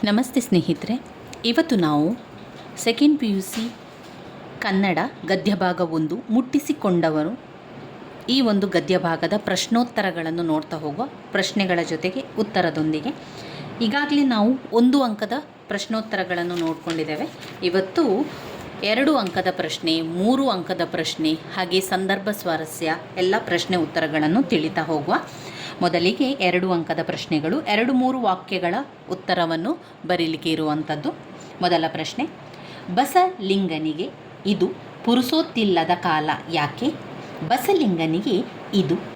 ನಮಸ್ತೆ ಸ್ನೇಹಿತರೆ, ಇವತ್ತು ನಾವು ಸೆಕೆಂಡ್ PUC ಕನ್ನಡ ಗದ್ಯಭಾಗ 1 ಮುಟ್ಟಿಸಿಕೊಂಡವರು ಈ ಒಂದು ಗದ್ಯಭಾಗದ ಪ್ರಶ್ನೋತ್ತರಗಳನ್ನು ನೋಡ್ತಾ ಹೋಗುವ, ಪ್ರಶ್ನೆಗಳ ಜೊತೆಗೆ ಉತ್ತರದೊಂದಿಗೆ. ಈಗಾಗಲೇ ನಾವು 1 ಅಂಕದ ಪ್ರಶ್ನೋತ್ತರಗಳನ್ನು ನೋಡಿಕೊಂಡಿದ್ದೇವೆ. ಇವತ್ತು 2 ಅಂಕದ ಪ್ರಶ್ನೆ, 3 ಅಂಕದ ಪ್ರಶ್ನೆ, ಹಾಗೆ ಸಂದರ್ಭ ಸ್ವಾರಸ್ಯ ಎಲ್ಲ ಪ್ರಶ್ನೆ ಉತ್ತರಗಳನ್ನು ತಿಳಿತಾ ಹೋಗುವ. ಮೊದಲಿಗೆ 2 ಅಂಕದ ಪ್ರಶ್ನೆಗಳು, 2-3 ವಾಕ್ಯಗಳ ಉತ್ತರವನ್ನು ಬರೀಲಿಕ್ಕೆ ಇರುವಂಥದ್ದು. ಮೊದಲ ಪ್ರಶ್ನೆ: ಬಸಲಿಂಗನಿಗೆ ಇದು ಪುರುಸೊತ್ತಿಲ್ಲದ ಕಾಲ ಯಾಕೆ? ಬಸಲಿಂಗನಿಗೆ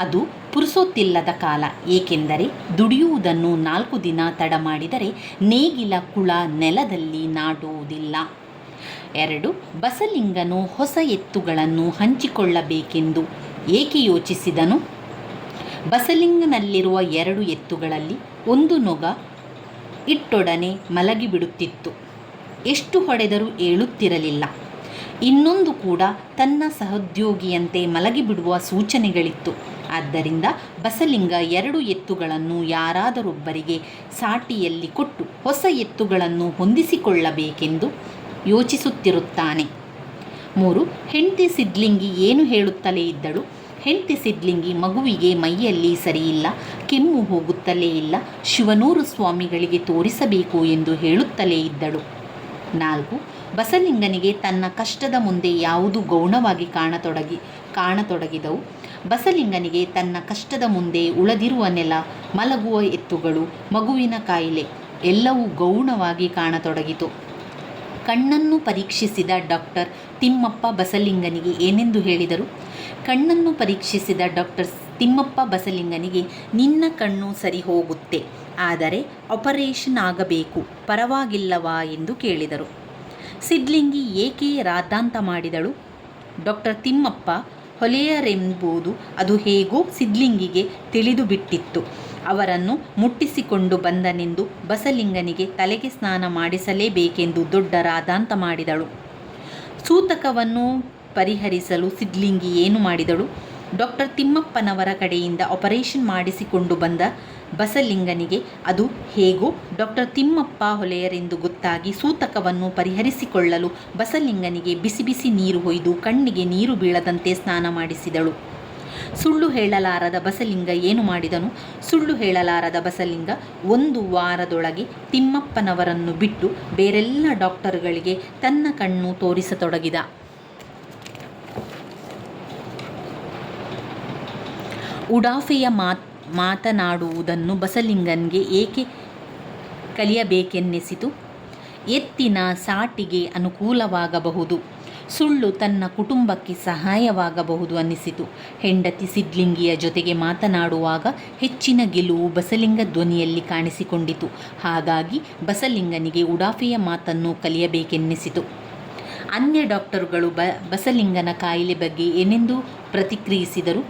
ಅದು ಪುರುಸೊತ್ತಿಲ್ಲದ ಕಾಲ ಏಕೆಂದರೆ ದುಡಿಯುವುದನ್ನು 4 ದಿನ ತಡ ಮಾಡಿದರೆ ನೇಗಿಲ ಕುಳ ನೆಲದಲ್ಲಿ ನಾಡುವುದಿಲ್ಲ. 2. ಬಸಲಿಂಗನು ಹೊಸ ಎತ್ತುಗಳನ್ನು ಹಂಚಿಕೊಳ್ಳಬೇಕೆಂದು ಏಕೆ ಯೋಚಿಸಿದನು? ಬಸಲಿಂಗನಲ್ಲಿರುವ 2 ಎತ್ತುಗಳಲ್ಲಿ ಒಂದು ನೊಗ ಇಟ್ಟೊಡನೆ ಮಲಗಿಬಿಡುತ್ತಿತ್ತು. ಎಷ್ಟು ಹೊಡೆದರೂ ಏಳುತ್ತಿರಲಿಲ್ಲ. ಇನ್ನೊಂದು ಕೂಡ ತನ್ನ ಸಹೋದ್ಯೋಗಿಯಂತೆ ಮಲಗಿಬಿಡುವ ಸೂಚನೆಗಳಿತ್ತು. ಆದ್ದರಿಂದ ಬಸಲಿಂಗ 2 ಎತ್ತುಗಳನ್ನು ಯಾರಾದರೊಬ್ಬರಿಗೆ ಸಾಟಿಯಲ್ಲಿ ಕೊಟ್ಟು ಹೊಸ ಎತ್ತುಗಳನ್ನು ಹೊಂದಿಸಿಕೊಳ್ಳಬೇಕೆಂದು ಯೋಚಿಸುತ್ತಿರುತ್ತಾನೆ. 3. ಹೆಂಡತಿ ಸಿದ್ಲಿಂಗಿ ಏನು ಹೇಳುತ್ತಲೇ ಇದ್ದಳು? ಹೆಂಡತಿ ಸಿದ್ಲಿಂಗಿ ಮಗುವಿಗೆ ಮೈಯಲ್ಲಿ ಸರಿಯಿಲ್ಲ, ಕೆಮ್ಮು ಹೋಗುತ್ತಲೇ ಇಲ್ಲ, ಶಿವನೂರು ಸ್ವಾಮಿಗಳಿಗೆ ತೋರಿಸಬೇಕು ಎಂದು ಹೇಳುತ್ತಲೇ ಇದ್ದಳು. 4. ಬಸಲಿಂಗನಿಗೆ ತನ್ನ ಕಷ್ಟದ ಮುಂದೆ ಯಾವುದು ಗೌಣವಾಗಿ ಕಾಣತೊಡಗಿದವು? ಬಸಲಿಂಗನಿಗೆ ತನ್ನ ಕಷ್ಟದ ಮುಂದೆ ಉಳಿದಿರುವ ನೆಲ, ಮಲಗುವ ಎತ್ತುಗಳು, ಮಗುವಿನ ಕಾಯಿಲೆ ಎಲ್ಲವೂ ಗೌಣವಾಗಿ ಕಾಣತೊಡಗಿತು. ಕಣ್ಣನ್ನು ಪರೀಕ್ಷಿಸಿದ ಡಾಕ್ಟರ್ ತಿಮ್ಮಪ್ಪ ಬಸಲಿಂಗನಿಗೆ ಏನೆಂದು ಹೇಳಿದರು? ಕಣ್ಣನ್ನು ಪರೀಕ್ಷಿಸಿದ ಡಾಕ್ಟರ್ ತಿಮ್ಮಪ್ಪ ಬಸಲಿಂಗನಿಗೆ, ನಿನ್ನ ಕಣ್ಣು ಸರಿ ಹೋಗುತ್ತೆ, ಆದರೆ ಆಪರೇಷನ್ ಆಗಬೇಕು, ಪರವಾಗಿಲ್ಲವಾ ಎಂದು ಕೇಳಿದರು. ಸಿದ್ಲಿಂಗಿ ಏಕೆ ರಾದ್ದಾಂತ ಮಾಡಿದಳು? ಡಾಕ್ಟರ್ ತಿಮ್ಮಪ್ಪ ಹೊಲೆಯರೆಂಬುದು ಅದು ಹೇಗೋ ಸಿದ್ಲಿಂಗಿಗೆ ತಿಳಿದು ಬಿಟ್ಟಿತ್ತು. ಅವರನ್ನು ಮುಟ್ಟಿಸಿಕೊಂಡು ಬಂದನೆಂದು ಬಸಲಿಂಗನಿಗೆ ತಲೆಗೆ ಸ್ನಾನ ಮಾಡಿಸಲೇಬೇಕೆಂದು ದೊಡ್ಡ ರಾದ್ದಾಂತ ಮಾಡಿದಳು. ಸೂತಕವನ್ನು ಪರಿಹರಿಸಲು ಸಿದ್ಲಿಂಗಿ ಏನು ಮಾಡಿದಳು? ಡಾಕ್ಟರ್ ತಿಮ್ಮಪ್ಪನವರ ಕಡೆಯಿಂದ ಆಪರೇಷನ್ ಮಾಡಿಸಿಕೊಂಡು ಬಂದ ಬಸಲಿಂಗನಿಗೆ ಅದು ಹೇಗೋ ಡಾಕ್ಟರ್ ತಿಮ್ಮಪ್ಪ ಹೊಲೆಯರೆಂದು ಗೊತ್ತಾಗಿ ಸೂತಕವನ್ನು ಪರಿಹರಿಸಿಕೊಳ್ಳಲು ಬಸಲಿಂಗನಿಗೆ ಬಿಸಿ ಬಿಸಿ ನೀರು ಹೊಯ್ದು ಕಣ್ಣಿಗೆ ನೀರು ಬೀಳದಂತೆ ಸ್ನಾನ ಮಾಡಿಸಿದಳು. ಸುಳ್ಳು ಹೇಳಲಾರದ ಬಸಲಿಂಗ ಏನು ಮಾಡಿದನು? ಸುಳ್ಳು ಹೇಳಲಾರದ ಬಸಲಿಂಗ 1 ವಾರದೊಳಗೆ ತಿಮ್ಮಪ್ಪನವರನ್ನು ಬಿಟ್ಟು ಬೇರೆಲ್ಲ ಡಾಕ್ಟರ್ಗಳಿಗೆ ತನ್ನ ಕಣ್ಣು ತೋರಿಸತೊಡಗಿದ. ಉಡಾಫೆಯ ಮಾತನಾಡುವುದನ್ನು ಬಸಲಿಂಗನಿಗೆ ಏಕೆ ಕಲಿಯಬೇಕೆನ್ನಿಸಿತು? ಎತ್ತಿನ ಸಾಟಿಗೆ ಅನುಕೂಲವಾಗಬಹುದು, ಸುಳ್ಳು ತನ್ನ ಕುಟುಂಬಕ್ಕೆ ಸಹಾಯವಾಗಬಹುದು ಅನ್ನಿಸಿತು. ಹೆಂಡತಿ ಸಿದ್ಲಿಂಗಿಯ ಜೊತೆಗೆ ಮಾತನಾಡುವಾಗ ಹೆಚ್ಚಿನ ಗೆಲುವು ಬಸಲಿಂಗ ಧ್ವನಿಯಲ್ಲಿ ಕಾಣಿಸಿಕೊಂಡಿತು. ಹಾಗಾಗಿ ಬಸಲಿಂಗನಿಗೆ ಉಡಾಫೆಯ ಮಾತನ್ನು ಕಲಿಯಬೇಕೆನ್ನಿಸಿತು. ಅನ್ಯ ಡಾಕ್ಟರುಗಳು ಬಸಲಿಂಗನ ಕಾಯಿಲೆ ಬಗ್ಗೆ ಏನೆಂದು ಪ್ರತಿಕ್ರಿಯಿಸಿದರು?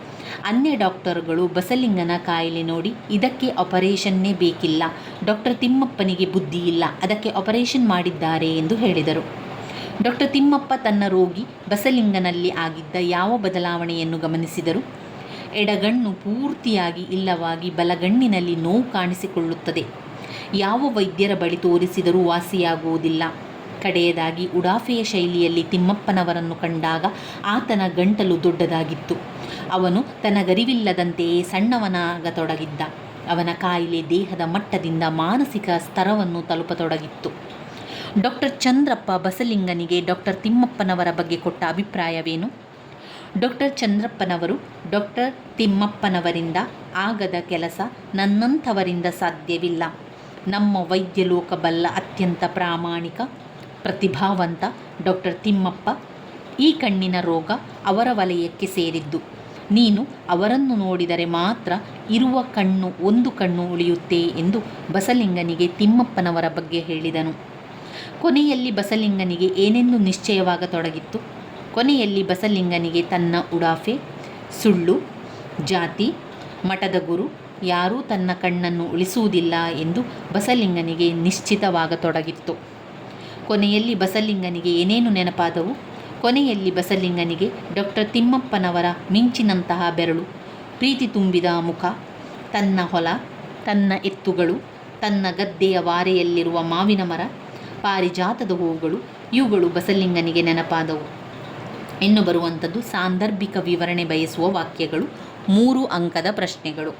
ಅನ್ಯ ಡಾಕ್ಟರುಗಳು ಬಸಲಿಂಗನ ಕಾಯಿಲೆ ನೋಡಿ, ಇದಕ್ಕೆ ಆಪರೇಷನ್ನೇ ಬೇಕಿಲ್ಲ, ಡಾಕ್ಟರ್ ತಿಮ್ಮಪ್ಪನಿಗೆ ಬುದ್ಧಿ ಇಲ್ಲ, ಅದಕ್ಕೆ ಆಪರೇಷನ್ ಮಾಡಿದ್ದಾರೆ ಎಂದು ಹೇಳಿದರು. ಡಾಕ್ಟರ್ ತಿಮ್ಮಪ್ಪ ತನ್ನ ರೋಗಿ ಬಸಲಿಂಗನಲ್ಲಿ ಆಗಿದ್ದ ಯಾವ ಬದಲಾವಣೆಯನ್ನು ಗಮನಿಸಿದರು? ಎಡಗಣ್ಣು ಪೂರ್ತಿಯಾಗಿ ಇಲ್ಲವಾಗಿ ಬಲಗಣ್ಣಿನಲ್ಲಿ ನೋವು ಕಾಣಿಸಿಕೊಳ್ಳುತ್ತದೆ. ಯಾವ ವೈದ್ಯರ ಬಳಿ ತೋರಿಸಿದರೂ ವಾಸಿಯಾಗುವುದಿಲ್ಲ. ಕಡೆಯದಾಗಿ ಉಡಾಫೆಯ ಶೈಲಿಯಲ್ಲಿ ತಿಮ್ಮಪ್ಪನವರನ್ನು ಕಂಡಾಗ ಆತನ ಗಂಟಲು ದೊಡ್ಡದಾಗಿತ್ತು. ಅವನು ತನಗರಿವಿಲ್ಲದಂತೆಯೇ ಸಣ್ಣವನಾಗತೊಡಗಿದ್ದ. ಅವನ ಕಾಯಿಲೆ ದೇಹದ ಮಟ್ಟದಿಂದ ಮಾನಸಿಕ ಸ್ತರವನ್ನು ತಲುಪತೊಡಗಿತ್ತು. ಡಾಕ್ಟರ್ ಚಂದ್ರಪ್ಪ ಬಸಲಿಂಗನಿಗೆ ಡಾಕ್ಟರ್ ತಿಮ್ಮಪ್ಪನವರ ಬಗ್ಗೆ ಕೊಟ್ಟ ಅಭಿಪ್ರಾಯವೇನು? ಡಾಕ್ಟರ್ ಚಂದ್ರಪ್ಪನವರು, ಡಾಕ್ಟರ್ ತಿಮ್ಮಪ್ಪನವರಿಂದ ಆಗದ ಕೆಲಸ ನನ್ನಂಥವರಿಂದ ಸಾಧ್ಯವಿಲ್ಲ. ನಮ್ಮ ವೈದ್ಯಲೋಕ ಬಲ್ಲ ಅತ್ಯಂತ ಪ್ರಾಮಾಣಿಕ, ಪ್ರತಿಭಾವಂತ ಡಾಕ್ಟರ್ ತಿಮ್ಮಪ್ಪ. ಈ ಕಣ್ಣಿನ ರೋಗ ಅವರ ವಲಯಕ್ಕೆ ಸೇರಿದ್ದು. ನೀನು ಅವರನ್ನು ನೋಡಿದರೆ ಮಾತ್ರ ಇರುವ ಕಣ್ಣು 1 ಕಣ್ಣು ಉಳಿಯುತ್ತೆ ಎಂದು ಬಸಲಿಂಗನಿಗೆ ತಿಮ್ಮಪ್ಪನವರ ಬಗ್ಗೆ ಹೇಳಿದನು. ಕೊನೆಯಲ್ಲಿ ಬಸಲಿಂಗನಿಗೆ ಏನೆಂದು ನಿಶ್ಚಯವಾಗತೊಡಗಿತ್ತು? ಕೊನೆಯಲ್ಲಿ ಬಸಲಿಂಗನಿಗೆ ತನ್ನ ಉಡಾಫೆ, ಸುಳ್ಳು, ಜಾತಿ, ಮಠದ ಗುರು ಯಾರೂ ತನ್ನ ಕಣ್ಣನ್ನು ಉಳಿಸುವುದಿಲ್ಲ ಎಂದು ಬಸಲಿಂಗನಿಗೆ ನಿಶ್ಚಿತವಾಗತೊಡಗಿತ್ತು. ಕೊನೆಯಲ್ಲಿ ಬಸಲಿಂಗನಿಗೆ ಏನೇನು ನೆನಪಾದವು? ಕೊನೆಯಲ್ಲಿ ಬಸಲಿಂಗನಿಗೆ ಡಾಕ್ಟರ್ ತಿಮ್ಮಪ್ಪನವರ ಮಿಂಚಿನಂತಹ ಬೆರಳು, ಪ್ರೀತಿ ತುಂಬಿದ ಮುಖ, ತನ್ನ ಹೊಲ, ತನ್ನ ಎತ್ತುಗಳು, ತನ್ನ ಗದ್ದೆಯ ವಾರೆಯಲ್ಲಿರುವ ಮಾವಿನ ಮರ, ಪಾರಿಜಾತದ ಹೂವುಗಳು, ಇವುಗಳು ಬಸಲಿಂಗನಿಗೆ ನೆನಪಾದವು. ಇನ್ನು ಬರುವಂಥದ್ದು ಸಾಂದರ್ಭಿಕ ವಿವರಣೆ ಬಯಸುವ ವಾಕ್ಯಗಳು, 3 ಅಂಕದ ಪ್ರಶ್ನೆಗಳು.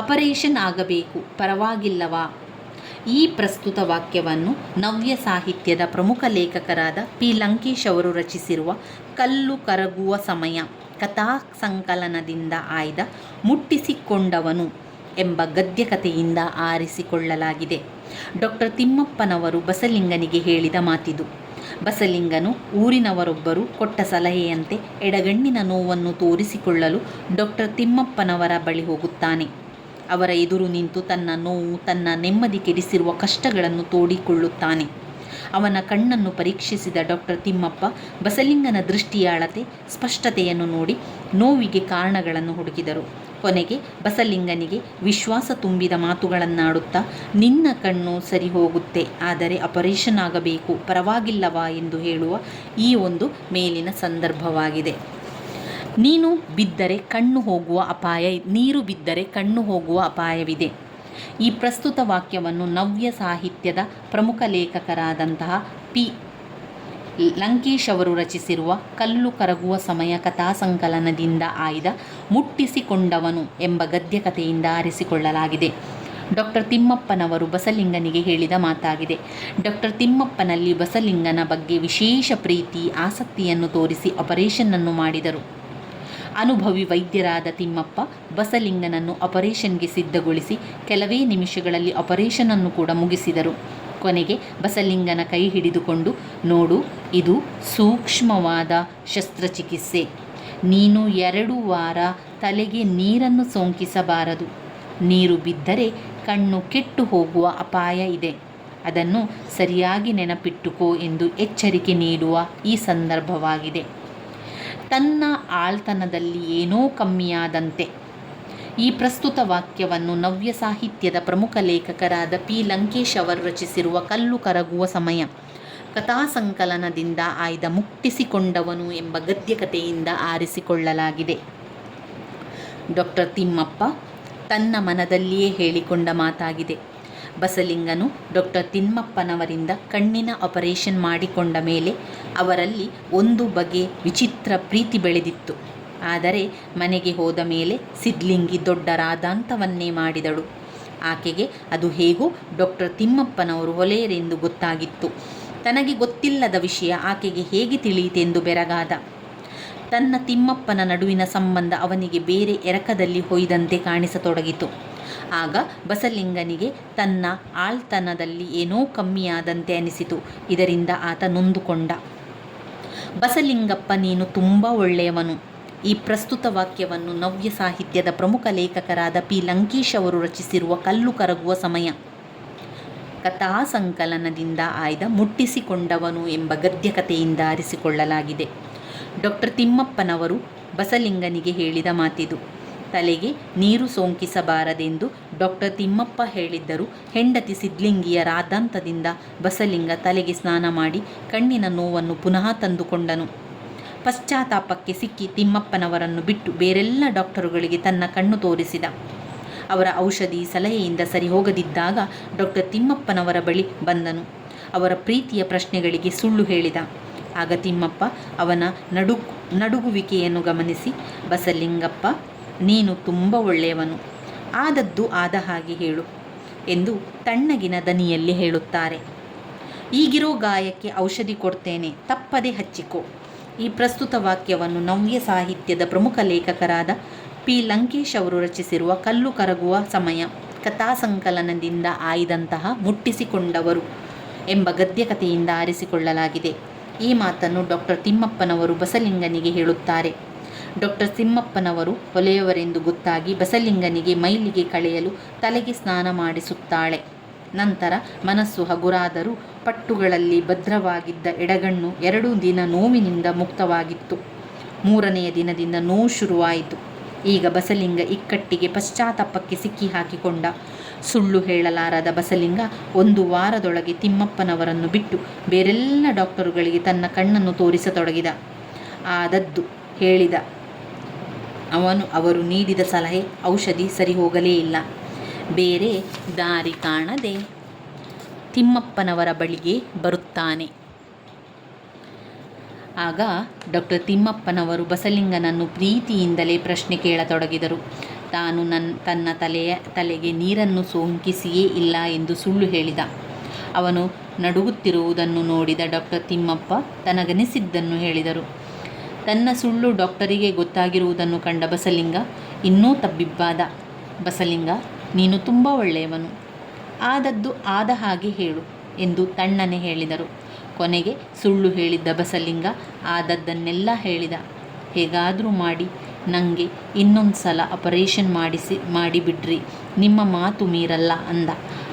ಆಪರೇಷನ್ ಆಗಬೇಕು, ಪರವಾಗಿಲ್ಲವಾ? ಈ ಪ್ರಸ್ತುತ ವಾಕ್ಯವನ್ನು ನವ್ಯ ಸಾಹಿತ್ಯದ ಪ್ರಮುಖ ಲೇಖಕರಾದ ಪಿ. ಲಂಕೇಶ್ ಅವರು ರಚಿಸಿರುವ ಕಲ್ಲು ಕರಗುವ ಸಮಯ ಕಥಾ ಸಂಕಲನದಿಂದ ಆಯ್ದ ಮುಟ್ಟಿಸಿಕೊಂಡವನು ಎಂಬ ಗದ್ಯಕಥೆಯಿಂದ ಆರಿಸಿಕೊಳ್ಳಲಾಗಿದೆ. ಡಾಕ್ಟರ್ ತಿಮ್ಮಪ್ಪನವರು ಬಸಲಿಂಗನಿಗೆ ಹೇಳಿದ ಮಾತಿದು. ಬಸಲಿಂಗನು ಊರಿನವರೊಬ್ಬರು ಕೊಟ್ಟ ಸಲಹೆಯಂತೆ ಎಡಗಣ್ಣಿನ ನೋವನ್ನು ತೋರಿಸಿಕೊಳ್ಳಲು ಡಾಕ್ಟರ್ ತಿಮ್ಮಪ್ಪನವರ ಬಳಿ ಹೋಗುತ್ತಾನೆ. ಅವರ ಎದುರು ನಿಂತು ತನ್ನ ನೋವು, ತನ್ನ ನೆಮ್ಮದಿ ಕೆಡಿಸಿರುವ ಕಷ್ಟಗಳನ್ನು ತೋಡಿಕೊಳ್ಳುತ್ತಾನೆ. ಅವನ ಕಣ್ಣನ್ನು ಪರೀಕ್ಷಿಸಿದ ಡಾಕ್ಟರ್ ತಿಮ್ಮಪ್ಪ ಬಸಲಿಂಗನ ದೃಷ್ಟಿಯ ಅಳತೆ, ಸ್ಪಷ್ಟತೆಯನ್ನು ನೋಡಿ ನೋವಿಗೆ ಕಾರಣಗಳನ್ನು ಹುಡುಕಿದರು. ಕೊನೆಗೆ ಬಸಲಿಂಗನಿಗೆ ವಿಶ್ವಾಸ ತುಂಬಿದ ಮಾತುಗಳನ್ನಾಡುತ್ತಾ, ನಿನ್ನ ಕಣ್ಣು ಸರಿ ಹೋಗುತ್ತೆ, ಆದರೆ ಆಪರೇಷನ್ ಆಗಬೇಕು, ಪರವಾಗಿಲ್ಲವಾ ಎಂದು ಹೇಳುವ ಈ ಒಂದು ಮೇಲಿನ ಸಂದರ್ಭವಾಗಿದೆ. ನೀರು ಬಿದ್ದರೆ ಕಣ್ಣು ಹೋಗುವ ಅಪಾಯವಿದೆ. ಈ ಪ್ರಸ್ತುತ ವಾಕ್ಯವನ್ನು ನವ್ಯ ಸಾಹಿತ್ಯದ ಪ್ರಮುಖ ಲೇಖಕರಾದಂತಹ ಪಿ. ಲಂಕೇಶ್ ಅವರು ರಚಿಸಿರುವ ಕಲ್ಲು ಕರಗುವ ಸಮಯ ಕಥಾ ಸಂಕಲನದಿಂದ ಆಯ್ದ ಮುಟ್ಟಿಸಿಕೊಂಡವನು ಎಂಬ ಗದ್ಯಕಥೆಯಿಂದ ಆರಿಸಿಕೊಳ್ಳಲಾಗಿದೆ. ಡಾಕ್ಟರ್ ತಿಮ್ಮಪ್ಪನವರು ಬಸಲಿಂಗನಿಗೆ ಹೇಳಿದ ಮಾತಾಗಿದೆ. ಡಾಕ್ಟರ್ ತಿಮ್ಮಪ್ಪನಲ್ಲಿ ಬಸಲಿಂಗನ ಬಗ್ಗೆ ವಿಶೇಷ ಪ್ರೀತಿ, ಆಸಕ್ತಿಯನ್ನು ತೋರಿಸಿ ಆಪರೇಷನ್ನನ್ನು ಮಾಡಿದರು. ಅನುಭವಿ ವೈದ್ಯರಾದ ತಿಮ್ಮಪ್ಪ ಬಸಲಿಂಗನನ್ನು ಆಪರೇಷನ್ಗೆ ಸಿದ್ಧಗೊಳಿಸಿ ಕೆಲವೇ ನಿಮಿಷಗಳಲ್ಲಿ ಆಪರೇಷನನ್ನು ಕೂಡ ಮುಗಿಸಿದರು. ಕೊನೆಗೆ ಬಸಲಿಂಗನ ಕೈ ಹಿಡಿದುಕೊಂಡು, ನೋಡು, ಇದು ಸೂಕ್ಷ್ಮವಾದ ಶಸ್ತ್ರಚಿಕಿತ್ಸೆ. ನೀನು 2 ವಾರ ತಲೆಗೆ ನೀರನ್ನು ಸೋಂಕಿಸಬಾರದು. ನೀರು ಬಿದ್ದರೆ ಕಣ್ಣು ಕೆಟ್ಟು ಹೋಗುವ ಅಪಾಯ ಇದೆ. ಅದನ್ನು ಸರಿಯಾಗಿ ನೆನಪಿಟ್ಟುಕೋ ಎಂದು ಎಚ್ಚರಿಕೆ ನೀಡುವ ಈ ಸಂದರ್ಭವಾಗಿದೆ. ತನ್ನ ಆಳ್ತನದಲ್ಲಿ ಏನೋ ಕಮ್ಮಿಯಾದಂತೆ. ಈ ಪ್ರಸ್ತುತ ವಾಕ್ಯವನ್ನು ನವ್ಯ ಸಾಹಿತ್ಯದ ಪ್ರಮುಖ ಲೇಖಕರಾದ ಪಿ. ಲಂಕೇಶ್ ಅವರು ರಚಿಸಿರುವ ಕಲ್ಲು ಕರಗುವ ಸಮಯ ಕಥಾ ಸಂಕಲನದಿಂದ ಆಯ್ದ ಮುಟ್ಟಿಸಿಕೊಂಡವನು ಎಂಬ ಗದ್ಯಕಥೆಯಿಂದ ಆರಿಸಿಕೊಳ್ಳಲಾಗಿದೆ. ಡಾಕ್ಟರ್ ತಿಮ್ಮಪ್ಪ ತನ್ನ ಮನದಲ್ಲಿಯೇ ಹೇಳಿಕೊಂಡ ಮಾತಾಗಿದೆ. ಬಸಲಿಂಗನು ಡಾಕ್ಟರ್ ತಿಮ್ಮಪ್ಪನವರಿಂದ ಕಣ್ಣಿನ ಆಪರೇಷನ್ ಮಾಡಿಕೊಂಡ ಮೇಲೆ ಅವರಲ್ಲಿ ಒಂದು ಬಗೆ ವಿಚಿತ್ರ ಪ್ರೀತಿ ಬೆಳೆದಿತ್ತು. ಆದರೆ ಮನೆಗೆ ಹೋದ ಮೇಲೆ ಸಿದ್ಲಿಂಗಿ ದೊಡ್ಡ ರಾದಾಂತವನ್ನೇ ಮಾಡಿದಳು. ಆಕೆಗೆ ಅದು ಹೇಗೋ ಡಾಕ್ಟರ್ ತಿಮ್ಮಪ್ಪನವರು ಹೊಲೆಯರೆಂದು ಗೊತ್ತಾಗಿತ್ತು. ತನಗೆ ಗೊತ್ತಿಲ್ಲದ ವಿಷಯ ಆಕೆಗೆ ಹೇಗೆ ತಿಳಿಯಿತೆಂದು ಬೆರಗಾದ. ತನ್ನ ತಿಮ್ಮಪ್ಪನ ನಡುವಿನ ಸಂಬಂಧ ಅವನಿಗೆ ಬೇರೆ ಎರಕದಲ್ಲಿ ಹೊಯ್ದಂತೆ ಕಾಣಿಸತೊಡಗಿತು. ಆಗ ಬಸಲಿಂಗನಿಗೆ ತನ್ನ ಆಳ್ತನದಲ್ಲಿ ಏನೋ ಕಮ್ಮಿಯಾದಂತೆ ಅನಿಸಿತು. ಇದರಿಂದ ಆತ ನೊಂದುಕೊಂಡ. ಬಸಲಿಂಗಪ್ಪ, ನೀನು ತುಂಬ ಒಳ್ಳೆಯವನು. ಈ ಪ್ರಸ್ತುತ ವಾಕ್ಯವನ್ನು ನವ್ಯ ಸಾಹಿತ್ಯದ ಪ್ರಮುಖ ಲೇಖಕರಾದ ಪಿ. ಲಂಕೇಶ್ ಅವರು ರಚಿಸಿರುವ ಕಲ್ಲು ಕರಗುವ ಸಮಯ ಕಥಾ ಸಂಕಲನದಿಂದ ಆಯ್ದ ಮುಟ್ಟಿಸಿಕೊಂಡವನು ಎಂಬ ಗದ್ಯಕಥೆಯಿಂದ ಆರಿಸಿಕೊಳ್ಳಲಾಗಿದೆ. ಡಾಕ್ಟರ್ ತಿಮ್ಮಪ್ಪನವರು ಬಸಲಿಂಗನಿಗೆ ಹೇಳಿದ ಮಾತಿದು. ತಲೆಗೆ ನೀರು ಸೋಂಕಿಸಬಾರದೆಂದು ಡಾಕ್ಟರ್ ತಿಮ್ಮಪ್ಪ ಹೇಳಿದ್ದರು. ಹೆಂಡತಿ ಸಿದ್ಲಿಂಗಿಯ ರಾದಾಂತದಿಂದ ಬಸಲಿಂಗ ತಲೆಗೆ ಸ್ನಾನ ಮಾಡಿ ಕಣ್ಣಿನ ನೋವನ್ನು ಪುನಃ ತಂದುಕೊಂಡನು. ಪಶ್ಚಾತ್ತಾಪಕ್ಕೆ ಸಿಕ್ಕಿ ತಿಮ್ಮಪ್ಪನವರನ್ನು ಬಿಟ್ಟು ಬೇರೆಲ್ಲ ಡಾಕ್ಟರುಗಳಿಗೆ ತನ್ನ ಕಣ್ಣು ತೋರಿಸಿದ. ಅವರ ಔಷಧಿ ಸಲಹೆಯಿಂದ ಸರಿ ಹೋಗದಿದ್ದಾಗ ಡಾಕ್ಟರ್ ತಿಮ್ಮಪ್ಪನವರ ಬಳಿ ಬಂದನು. ಅವರ ಪ್ರೀತಿಯ ಪ್ರಶ್ನೆಗಳಿಗೆ ಸುಳ್ಳು ಹೇಳಿದ. ಆಗ ತಿಮ್ಮಪ್ಪ ಅವನ ನಡುಗುವಿಕೆಯನ್ನು ಗಮನಿಸಿ, ಬಸಲಿಂಗಪ್ಪ, ನೀನು ತುಂಬ ಒಳ್ಳೆಯವನು. ಆದದ್ದು ಆದ ಹಾಗೆ ಹೇಳು ಎಂದು ತಣ್ಣಗಿನ ದನಿಯಲ್ಲಿ ಹೇಳುತ್ತಾರೆ. ಈಗಿರೋ ಗಾಯಕ್ಕೆ ಔಷಧಿ ಕೊಡ್ತೇನೆ, ತಪ್ಪದೆ ಹಚ್ಚಿಕೋ. ಈ ಪ್ರಸ್ತುತ ವಾಕ್ಯವನ್ನು ನವ್ಯ ಸಾಹಿತ್ಯದ ಪ್ರಮುಖ ಲೇಖಕರಾದ ಪಿ. ಲಂಕೇಶ್ ಅವರು ರಚಿಸಿರುವ ಕಲ್ಲು ಕರಗುವ ಸಮಯ ಕಥಾ ಸಂಕಲನದಿಂದ ಆಯ್ದಂತಹ ಮುಟ್ಟಿಸಿಕೊಂಡವರು ಎಂಬ ಗದ್ಯಕಥೆಯಿಂದ ಆರಿಸಿಕೊಳ್ಳಲಾಗಿದೆ. ಈ ಮಾತನ್ನು ಡಾಕ್ಟರ್ ತಿಮ್ಮಪ್ಪನವರು ಬಸಲಿಂಗನಿಗೆ ಹೇಳುತ್ತಾರೆ. ಡಾಕ್ಟರ್ ತಿಮ್ಮಪ್ಪನವರು ಹೊಲೆಯವರೆಂದು ಗೊತ್ತಾಗಿ ಬಸಲಿಂಗನಿಗೆ ಮೈಲಿಗೆ ಕಳೆಯಲು ತಲೆಗೆ ಸ್ನಾನ ಮಾಡಿಸುತ್ತಾಳೆ. ನಂತರ ಮನಸ್ಸು ಹಗುರಾದರೂ ಪಟ್ಟುಗಳಲ್ಲಿ ಭದ್ರವಾಗಿದ್ದ ಎಡಗಣ್ಣು 2 ದಿನ ನೋವಿನಿಂದ ಮುಕ್ತವಾಗಿತ್ತು. 3ನೆಯ ದಿನದಿಂದ ನೋವು ಶುರುವಾಯಿತು. ಈಗ ಬಸಲಿಂಗ ಇಕ್ಕಟ್ಟಿಗೆ ಪಶ್ಚಾತ್ತಾಪಕ್ಕೆ ಸಿಕ್ಕಿ ಹಾಕಿಕೊಂಡ. ಸುಳ್ಳು ಹೇಳಲಾರದ ಬಸಲಿಂಗ 1 ವಾರದೊಳಗೆ ತಿಮ್ಮಪ್ಪನವರನ್ನು ಬಿಟ್ಟು ಬೇರೆಲ್ಲ ಡಾಕ್ಟರುಗಳಿಗೆ ತನ್ನ ಕಣ್ಣನ್ನು ತೋರಿಸತೊಡಗಿದ. ಆದದ್ದು ಹೇಳಿದ. ಅವರು ನೀಡಿದ ಸಲಹೆ, ಔಷಧಿ ಸರಿ ಹೋಗಲೇ ಇಲ್ಲ. ಬೇರೆ ದಾರಿ ಕಾಣದೆ ತಿಮ್ಮಪ್ಪನವರ ಬಳಿಗೆ ಬರುತ್ತಾನೆ. ಆಗ ಡಾಕ್ಟರ್ ತಿಮ್ಮಪ್ಪನವರು ಬಸಲಿಂಗನನ್ನು ಪ್ರೀತಿಯಿಂದಲೇ ಪ್ರಶ್ನೆ ಕೇಳತೊಡಗಿದರು. ತಾನು ತನ್ನ ತಲೆಗೆ ನೀರನ್ನು ಸೋಂಕಿಸಿಯೇ ಇಲ್ಲ ಎಂದು ಸುಳ್ಳು ಹೇಳಿದ. ಅವನು ನಡುಗುತ್ತಿರುವುದನ್ನು ನೋಡಿದ ಡಾಕ್ಟರ್ ತಿಮ್ಮಪ್ಪ ತನಗನಿಸಿದ್ದನ್ನು ಹೇಳಿದರು. ತನ್ನ ಸುಳ್ಳು ಡಾಕ್ಟರಿಗೆ ಗೊತ್ತಾಗಿರುವುದನ್ನು ಕಂಡ ಬಸಲಿಂಗ ಇನ್ನೂ ತಬ್ಬಿಬ್ಬಾದ. ಬಸಲಿಂಗ, ನೀನು ತುಂಬ ಒಳ್ಳೆಯವನು, ಆದದ್ದು ಆದ ಹಾಗೆ ಹೇಳು ಎಂದು ತಣ್ಣನೆ ಹೇಳಿದರು. ಕೊನೆಗೆ ಸುಳ್ಳು ಹೇಳಿದ್ದ ಬಸಲಿಂಗ ಆದದ್ದನ್ನೆಲ್ಲ ಹೇಳಿದ. ಹೇಗಾದರೂ ಮಾಡಿ ನನಗೆ ಇನ್ನೊಂದು ಸಲ ಆಪರೇಷನ್ ಮಾಡಿಬಿಡ್ರಿ, ನಿಮ್ಮ ಮಾತು ಮೀರಲ್ಲ ಅಂದ.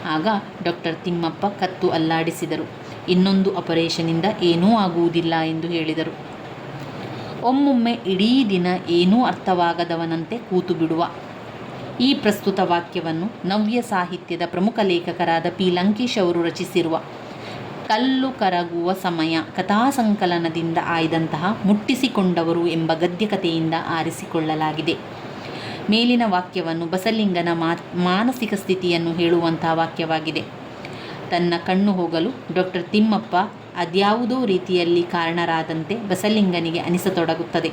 ಆಗ ಡಾಕ್ಟರ್ ತಿಮ್ಮಪ್ಪ ಕತ್ತು ಅಲ್ಲಾಡಿಸಿದರು. ಇನ್ನೊಂದು ಆಪರೇಷನಿಂದ ಏನೂ ಆಗುವುದಿಲ್ಲ ಎಂದು ಹೇಳಿದರು. ಒಮ್ಮೊಮ್ಮೆ ಇಡೀ ದಿನ ಏನೂ ಅರ್ಥವಾಗದವನಂತೆ ಕೂತು ಬಿಡುವ. ಈ ಪ್ರಸ್ತುತ ವಾಕ್ಯವನ್ನು ನವ್ಯ ಸಾಹಿತ್ಯದ ಪ್ರಮುಖ ಲೇಖಕರಾದ ಪಿ ಲಂಕೇಶ್ ಅವರು ರಚಿಸಿರುವ ಕಲ್ಲು ಕರಗುವ ಸಮಯ ಕಥಾಸಂಕಲನದಿಂದ ಆಯ್ದಂತಹ ಮುಟ್ಟಿಸಿಕೊಂಡವರು ಎಂಬ ಗದ್ಯಕಥೆಯಿಂದ ಆರಿಸಿಕೊಳ್ಳಲಾಗಿದೆ. ಮೇಲಿನ ವಾಕ್ಯವನ್ನು ಬಸಲಿಂಗನ ಮಾನಸಿಕ ಸ್ಥಿತಿಯನ್ನು ಹೇಳುವಂತಹ ವಾಕ್ಯವಾಗಿದೆ. ತನ್ನ ಕಣ್ಣು ಹೋಗಲು ಡಾಕ್ಟರ್ ತಿಮ್ಮಪ್ಪ ಅದ್ಯಾವುದೋ ರೀತಿಯಲ್ಲಿ ಕಾರಣರಾದಂತೆ ಬಸಲಿಂಗನಿಗೆ ಅನಿಸತೊಡಗುತ್ತದೆ.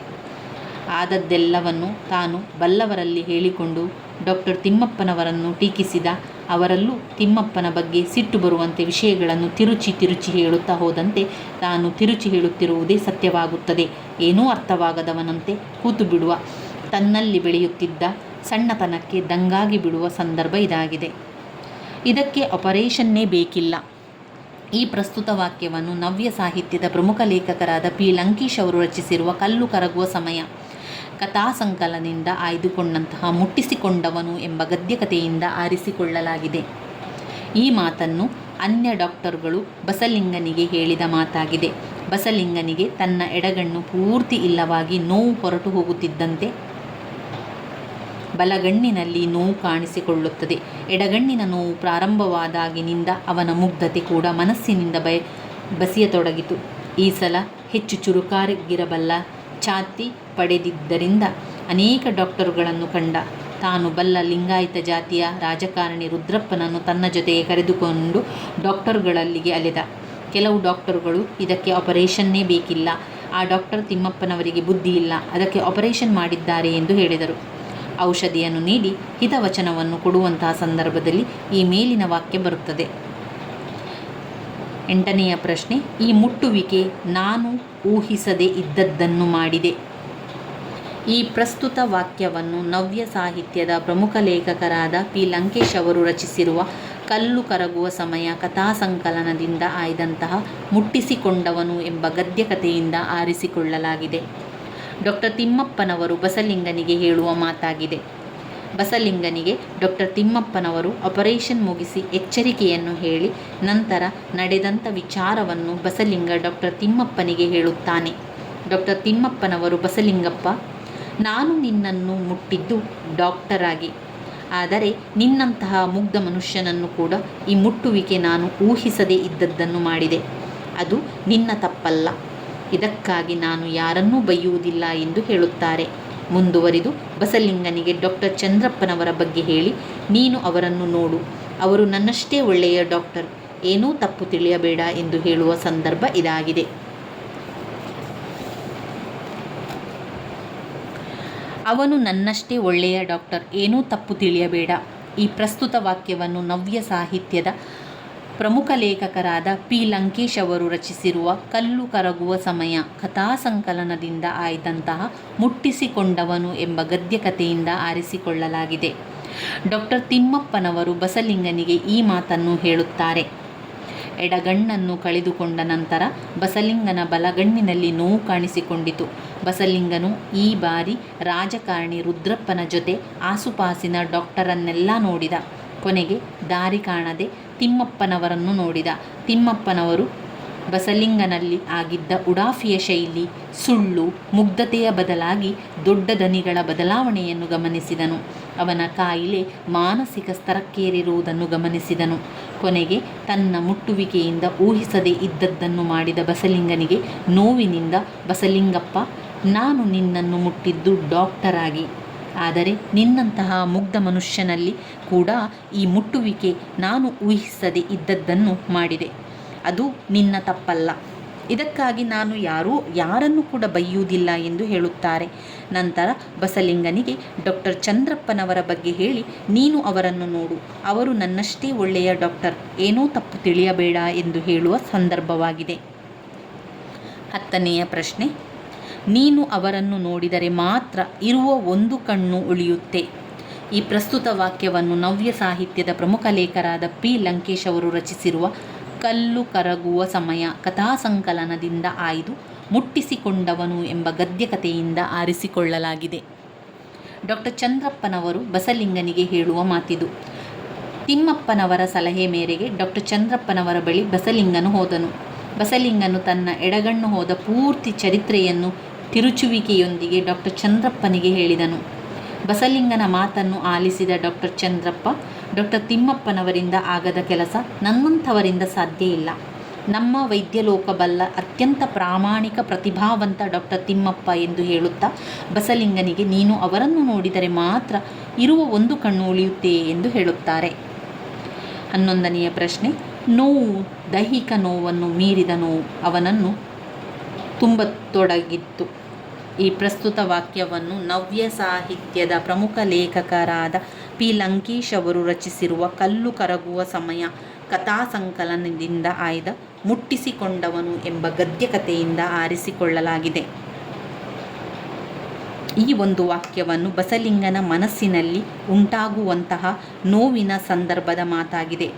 ಆದದ್ದೆಲ್ಲವನ್ನು ತಾನು ಬಲ್ಲವರಲ್ಲಿ ಹೇಳಿಕೊಂಡು ಡಾಕ್ಟರ್ ತಿಮ್ಮಪ್ಪನವರನ್ನು ಟೀಕಿಸಿದ. ಅವರಲ್ಲೂ ತಿಮ್ಮಪ್ಪನ ಬಗ್ಗೆ ಸಿಟ್ಟು ಬರುವಂತೆ ವಿಷಯಗಳನ್ನು ತಿರುಚಿ ಹೇಳುತ್ತಾ ಹೋದಂತೆ ತಾನು ತಿರುಚಿ ಹೇಳುತ್ತಿರುವುದೇ ಸತ್ಯವಾಗುತ್ತದೆ. ಏನೂ ಅರ್ಥವಾಗದವನಂತೆ ಕೂತು ಬಿಡುವ. ತನ್ನಲ್ಲಿ ಬೆಳೆಯುತ್ತಿದ್ದ ಸಣ್ಣತನಕ್ಕೆ ದಂಗಾಗಿ ಬಿಡುವ ಸಂದರ್ಭ ಇದಾಗಿದೆ. ಇದಕ್ಕೆ ಆಪರೇಷನ್ನೇ ಬೇಕಿಲ್ಲ. ಈ ಪ್ರಸ್ತುತ ವಾಕ್ಯವನ್ನು ನವ್ಯ ಸಾಹಿತ್ಯದ ಪ್ರಮುಖ ಲೇಖಕರಾದ ಪಿ ಲಂಕೇಶ್ ಅವರು ರಚಿಸಿರುವ ಕಲ್ಲು ಕರಗುವ ಸಮಯ ಕಥಾಸಂಕಲನದಿಂದ ಆಯ್ದುಕೊಂಡಂತಹ ಮುಟ್ಟಿಸಿಕೊಂಡವನು ಎಂಬ ಗದ್ಯಕಥೆಯಿಂದ ಆರಿಸಿಕೊಳ್ಳಲಾಗಿದೆ. ಈ ಮಾತನ್ನು ಅನ್ಯ ಡಾಕ್ಟರ್ಗಳು ಬಸಲಿಂಗನಿಗೆ ಹೇಳಿದ ಮಾತಾಗಿದೆ. ಬಸಲಿಂಗನಿಗೆ ತನ್ನ ಎಡಗಣ್ಣು ಪೂರ್ತಿ ಇಲ್ಲವಾಗಿ ನೋವು ಹೊರಟು ಹೋಗುತ್ತಿದ್ದಂತೆ ಬಲಗಣ್ಣಿನಲ್ಲಿ ನೋವು ಕಾಣಿಸಿಕೊಳ್ಳುತ್ತದೆ. ಎಡಗಣ್ಣಿನ ನೋವು ಪ್ರಾರಂಭವಾದಾಗಿನಿಂದ ಅವನ ಮುಗ್ಧತೆ ಕೂಡ ಮನಸ್ಸಿನಿಂದ ಬಸಿಯತೊಡಗಿತು. ಈ ಸಲ ಹೆಚ್ಚು ಚುರುಕಾಗಿರಬಲ್ಲ ಛಾತಿ ಪಡೆದಿದ್ದರಿಂದ ಅನೇಕ ಡಾಕ್ಟರುಗಳನ್ನು ಕಂಡ. ತಾನು ಬಲ್ಲ ಲಿಂಗಾಯತ ಜಾತಿಯ ರಾಜಕಾರಣಿ ರುದ್ರಪ್ಪನನ್ನು ತನ್ನ ಜೊತೆಗೆ ಕರೆದುಕೊಂಡು ಡಾಕ್ಟರ್ಗಳಲ್ಲಿಗೆ ಅಲೆದ. ಕೆಲವು ಡಾಕ್ಟರುಗಳು ಇದಕ್ಕೆ ಆಪರೇಷನ್ನೇ ಬೇಕಿಲ್ಲ, ಆ ಡಾಕ್ಟರ್ ತಿಮ್ಮಪ್ಪನವರಿಗೆ ಬುದ್ಧಿ ಇಲ್ಲ, ಅದಕ್ಕೆ ಆಪರೇಷನ್ ಮಾಡಿದ್ದಾರೆ ಎಂದು ಹೇಳಿದರು. ಔಷಧಿಯನ್ನು ನೀಡಿ ಹಿತವಚನವನ್ನು ಕೊಡುವಂತಹ ಸಂದರ್ಭದಲ್ಲಿ ಈ ಮೇಲಿನ ವಾಕ್ಯ ಬರುತ್ತದೆ. 8ನೆಯ ಪ್ರಶ್ನೆ, ಈ ಮುಟ್ಟುವಿಕೆ ನಾನು ಊಹಿಸದೇ ಇದ್ದದ್ದನ್ನು ಮಾಡಿದೆ. ಈ ಪ್ರಸ್ತುತ ವಾಕ್ಯವನ್ನು ನವ್ಯ ಸಾಹಿತ್ಯದ ಪ್ರಮುಖ ಲೇಖಕರಾದ ಪಿ ಲಂಕೇಶ್ ಅವರು ರಚಿಸಿರುವ ಕಲ್ಲು ಕರಗುವ ಸಮಯ ಕಥಾಸಂಕಲನದಿಂದ ಆಯ್ದಂತಹ ಮುಟ್ಟಿಸಿಕೊಂಡವನು ಎಂಬ ಗದ್ಯಕಥೆಯಿಂದ ಆರಿಸಿಕೊಳ್ಳಲಾಗಿದೆ. ಡಾಕ್ಟರ್ ತಿಮ್ಮಪ್ಪನವರು ಬಸಲಿಂಗನಿಗೆ ಹೇಳುವ ಮಾತಾಗಿದೆ. ಬಸಲಿಂಗನಿಗೆ ಡಾಕ್ಟರ್ ತಿಮ್ಮಪ್ಪನವರು ಆಪರೇಷನ್ ಮುಗಿಸಿ ಎಚ್ಚರಿಕೆಯನ್ನು ಹೇಳಿ ನಂತರ ನಡೆದಂಥ ವಿಚಾರವನ್ನು ಬಸಲಿಂಗ ಡಾಕ್ಟರ್ ತಿಮ್ಮಪ್ಪನಿಗೆ ಹೇಳುತ್ತಾನೆ. ಡಾಕ್ಟರ್ ತಿಮ್ಮಪ್ಪನವರು, ಬಸಲಿಂಗಪ್ಪ, ನಾನು ನಿನ್ನನ್ನು ಮುಟ್ಟಿದ್ದು ಡಾಕ್ಟರಾಗಿ, ಆದರೆ ನಿನ್ನಂತಹ ಮುಗ್ಧ ಮನುಷ್ಯನನ್ನು ಕೂಡ ಈ ಮುಟ್ಟುವಿಕೆ ನಾನು ಊಹಿಸದೇ ಇದ್ದದ್ದನ್ನು ಮಾಡಿದೆ. ಅದು ನಿನ್ನ ತಪ್ಪಲ್ಲ. ಇದಕ್ಕಾಗಿ ನಾನು ಯಾರನ್ನೂ ಬೈಯುವುದಿಲ್ಲ ಎಂದು ಹೇಳುತ್ತಾರೆ. ಮುಂದುವರಿದು ಬಸಲಿಂಗನಿಗೆ ಡಾಕ್ಟರ್ ಚಂದ್ರಪ್ಪನವರ ಬಗ್ಗೆ ಹೇಳಿ, ನೀನು ಅವರನ್ನು ನೋಡು, ಅವರು ನನ್ನಷ್ಟೇ ಒಳ್ಳೆಯ ಡಾಕ್ಟರ್, ಏನೂ ತಪ್ಪು ತಿಳಿಯಬೇಡ ಎಂದು ಹೇಳುವ ಸಂದರ್ಭ ಇದಾಗಿದೆ. ಅವನು ನನ್ನಷ್ಟೇ ಒಳ್ಳೆಯ ಡಾಕ್ಟರ್, ಏನೂ ತಪ್ಪು ತಿಳಿಯಬೇಡ. ಈ ಪ್ರಸ್ತುತ ವಾಕ್ಯವನ್ನು ನವ್ಯ ಸಾಹಿತ್ಯದ ಪ್ರಮುಖ ಲೇಖಕರಾದ ಪಿ ಲಂಕೇಶ್ ಅವರು ರಚಿಸಿರುವ ಕಲ್ಲು ಕರಗುವ ಸಮಯ ಕಥಾಸಂಕಲನದಿಂದ ಆಯ್ದಂತಹ ಮುಟ್ಟಿಸಿಕೊಂಡವನು ಎಂಬ ಗದ್ಯಕಥೆಯಿಂದ ಆರಿಸಿಕೊಳ್ಳಲಾಗಿದೆ. ಡಾಕ್ಟರ್ ತಿಮ್ಮಪ್ಪನವರು ಬಸಲಿಂಗನಿಗೆ ಈ ಮಾತನ್ನು ಹೇಳುತ್ತಾರೆ. ಎಡಗಣ್ಣನ್ನು ಕಳೆದುಕೊಂಡ ನಂತರ ಬಸಲಿಂಗನ ಬಲಗಣ್ಣಿನಲ್ಲಿ ನೋವು ಕಾಣಿಸಿಕೊಂಡಿತು. ಬಸಲಿಂಗನು ಈ ಬಾರಿ ರಾಜಕಾರಣಿ ರುದ್ರಪ್ಪನ ಜೊತೆ ಆಸುಪಾಸಿನ ಡಾಕ್ಟರನ್ನೆಲ್ಲ ನೋಡಿದ. ಕೊನೆಗೆ ದಾರಿ ಕಾಣದೆ ತಿಮ್ಮಪ್ಪನವರನ್ನು ನೋಡಿದ. ತಿಮ್ಮಪ್ಪನವರು ಬಸಲಿಂಗನಲ್ಲಿ ಆಗಿದ್ದ ಉಡಾಫಿಯ ಶೈಲಿ, ಸುಳ್ಳು, ಮುಗ್ಧತೆಯ ಬದಲಾಗಿ ದೊಡ್ಡ ದನಿಗಳ ಬದಲಾವಣೆಯನ್ನು ಗಮನಿಸಿದನು. ಅವನ ಕಾಯಿಲೆ ಮಾನಸಿಕ ಸ್ತರಕ್ಕೇರಿರುವುದನ್ನು ಗಮನಿಸಿದನು. ಕೊನೆಗೆ ತನ್ನ ಮುಟ್ಟುವಿಕೆಯಿಂದ ಊಹಿಸದೇ ಇದ್ದದ್ದನ್ನು ಮಾಡಿದ ಬಸಲಿಂಗನಿಗೆ ನೋವಿನಿಂದ, ಬಸಲಿಂಗಪ್ಪ, ನಾನು ನಿನ್ನನ್ನು ಮುಟ್ಟಿದ್ದು ಡಾಕ್ಟರಾಗಿ, ಆದರೆ ನಿನ್ನಂತಹ ಮುಗ್ಧ ಮನುಷ್ಯನಲ್ಲಿ ಕೂಡ ಈ ಮುಟ್ಟುವಿಕೆ ನಾನು ಊಹಿಸದೆ ಇದ್ದದ್ದನ್ನು ಮಾಡಿದೆ. ಅದು ನಿನ್ನ ತಪ್ಪಲ್ಲ. ಇದಕ್ಕಾಗಿ ನಾನು ಯಾರನ್ನು ಕೂಡ ಬೈಯುವುದಿಲ್ಲ ಎಂದು ಹೇಳುತ್ತಾರೆ. ನಂತರ ಬಸಲಿಂಗನಿಗೆ ಡಾಕ್ಟರ್ ಚಂದ್ರಪ್ಪನವರ ಬಗ್ಗೆ ಹೇಳಿ, ನೀನು ಅವರನ್ನು ನೋಡು, ಅವರು ನನ್ನಷ್ಟೇ ಒಳ್ಳೆಯ ಡಾಕ್ಟರ್, ಏನೂ ತಪ್ಪು ತಿಳಿಯಬೇಡ ಎಂದು ಹೇಳುವ ಸಂದರ್ಭವಾಗಿದೆ. 10ನೆಯ ಪ್ರಶ್ನೆ, ನೀನು ಅವರನ್ನು ನೋಡಿದರೆ ಮಾತ್ರ ಇರುವ ಒಂದು ಕಣ್ಣು ಉಳಿಯುತ್ತೆ. ಈ ಪ್ರಸ್ತುತ ವಾಕ್ಯವನ್ನು ನವ್ಯ ಸಾಹಿತ್ಯದ ಪ್ರಮುಖ ಲೇಖಕರಾದ ಪಿ ಲಂಕೇಶ್ ಅವರು ರಚಿಸಿರುವ ಕಲ್ಲು ಕರಗುವ ಸಮಯ ಕಥಾಸಂಕಲನದಿಂದ ಆಯ್ದು ಮುಟ್ಟಿಸಿಕೊಂಡವನು ಎಂಬ ಗದ್ಯಕಥೆಯಿಂದ ಆರಿಸಿಕೊಳ್ಳಲಾಗಿದೆ. ಡಾಕ್ಟರ್ ಚಂದ್ರಪ್ಪನವರು ಬಸಲಿಂಗನಿಗೆ ಹೇಳುವ ಮಾತಿದು. ತಿಮ್ಮಪ್ಪನವರ ಸಲಹೆ ಮೇರೆಗೆ ಡಾಕ್ಟರ್ ಚಂದ್ರಪ್ಪನವರ ಬಳಿ ಬಸಲಿಂಗನು ಹೋದನು. ಬಸಲಿಂಗನು ತನ್ನ ಎಡಗಣ್ಣು ಹೋದ ಪೂರ್ತಿ ಚರಿತ್ರೆಯನ್ನು ತಿರುಚುವಿಕೆಯೊಂದಿಗೆ ಡಾಕ್ಟರ್ ಚಂದ್ರಪ್ಪನಿಗೆ ಹೇಳಿದನು. ಬಸಲಿಂಗನ ಮಾತನ್ನು ಆಲಿಸಿದ ಡಾಕ್ಟರ್ ಚಂದ್ರಪ್ಪ, ಡಾಕ್ಟರ್ ತಿಮ್ಮಪ್ಪನವರಿಂದ ಆಗದ ಕೆಲಸ ನನ್ನಂಥವರಿಂದ ಸಾಧ್ಯ ಇಲ್ಲ. ನಮ್ಮ ವೈದ್ಯಲೋಕ ಬಲ್ಲ ಅತ್ಯಂತ ಪ್ರಾಮಾಣಿಕ ಪ್ರತಿಭಾವಂತ ಡಾಕ್ಟರ್ ತಿಮ್ಮಪ್ಪ ಎಂದು ಹೇಳುತ್ತಾ ಬಸಲಿಂಗನಿಗೆ ನೀನು ಅವರನ್ನು ನೋಡಿದರೆ ಮಾತ್ರ ಇರುವ ಒಂದು ಕಣ್ಣು ಉಳಿಯುತ್ತೆ ಎಂದು ಹೇಳುತ್ತಾರೆ. 11ನೆಯ ಪ್ರಶ್ನೆ, ನೋವು, ದೈಹಿಕ ನೋವನ್ನು ಮೀರಿದ ನೋವು ಅವನನ್ನು ತುಂಬತೊಡಗಿತ್ತು. ಈ ಪ್ರಸ್ತುತ ವಾಕ್ಯವನ್ನು ನವ್ಯ ಸಾಹಿತ್ಯದ ಪ್ರಮುಖ ಲೇಖಕರಾದ ಪಿ ಲಂಕೇಶ್ ಅವರು ರಚಿಸಿರುವ ಕಲ್ಲು ಕರಗುವ ಸಮಯ ಕಥಾಸಂಕಲನದಿಂದ ಆಯ್ದ ಮುಟ್ಟಿಸಿಕೊಂಡವನು ಎಂಬ ಗದ್ಯಕಥೆಯಿಂದ ಆರಿಸಿಕೊಳ್ಳಲಾಗಿದೆ. ಈ ಒಂದು ವಾಕ್ಯವನ್ನು ಬಸಲಿಂಗನ ಮನಸ್ಸಿನಲ್ಲಿ ಉಂಟಾಗುವಂತಹ ನೋವಿನ ಸಂದರ್ಭದ ಮಾತಾಗಿದೆ.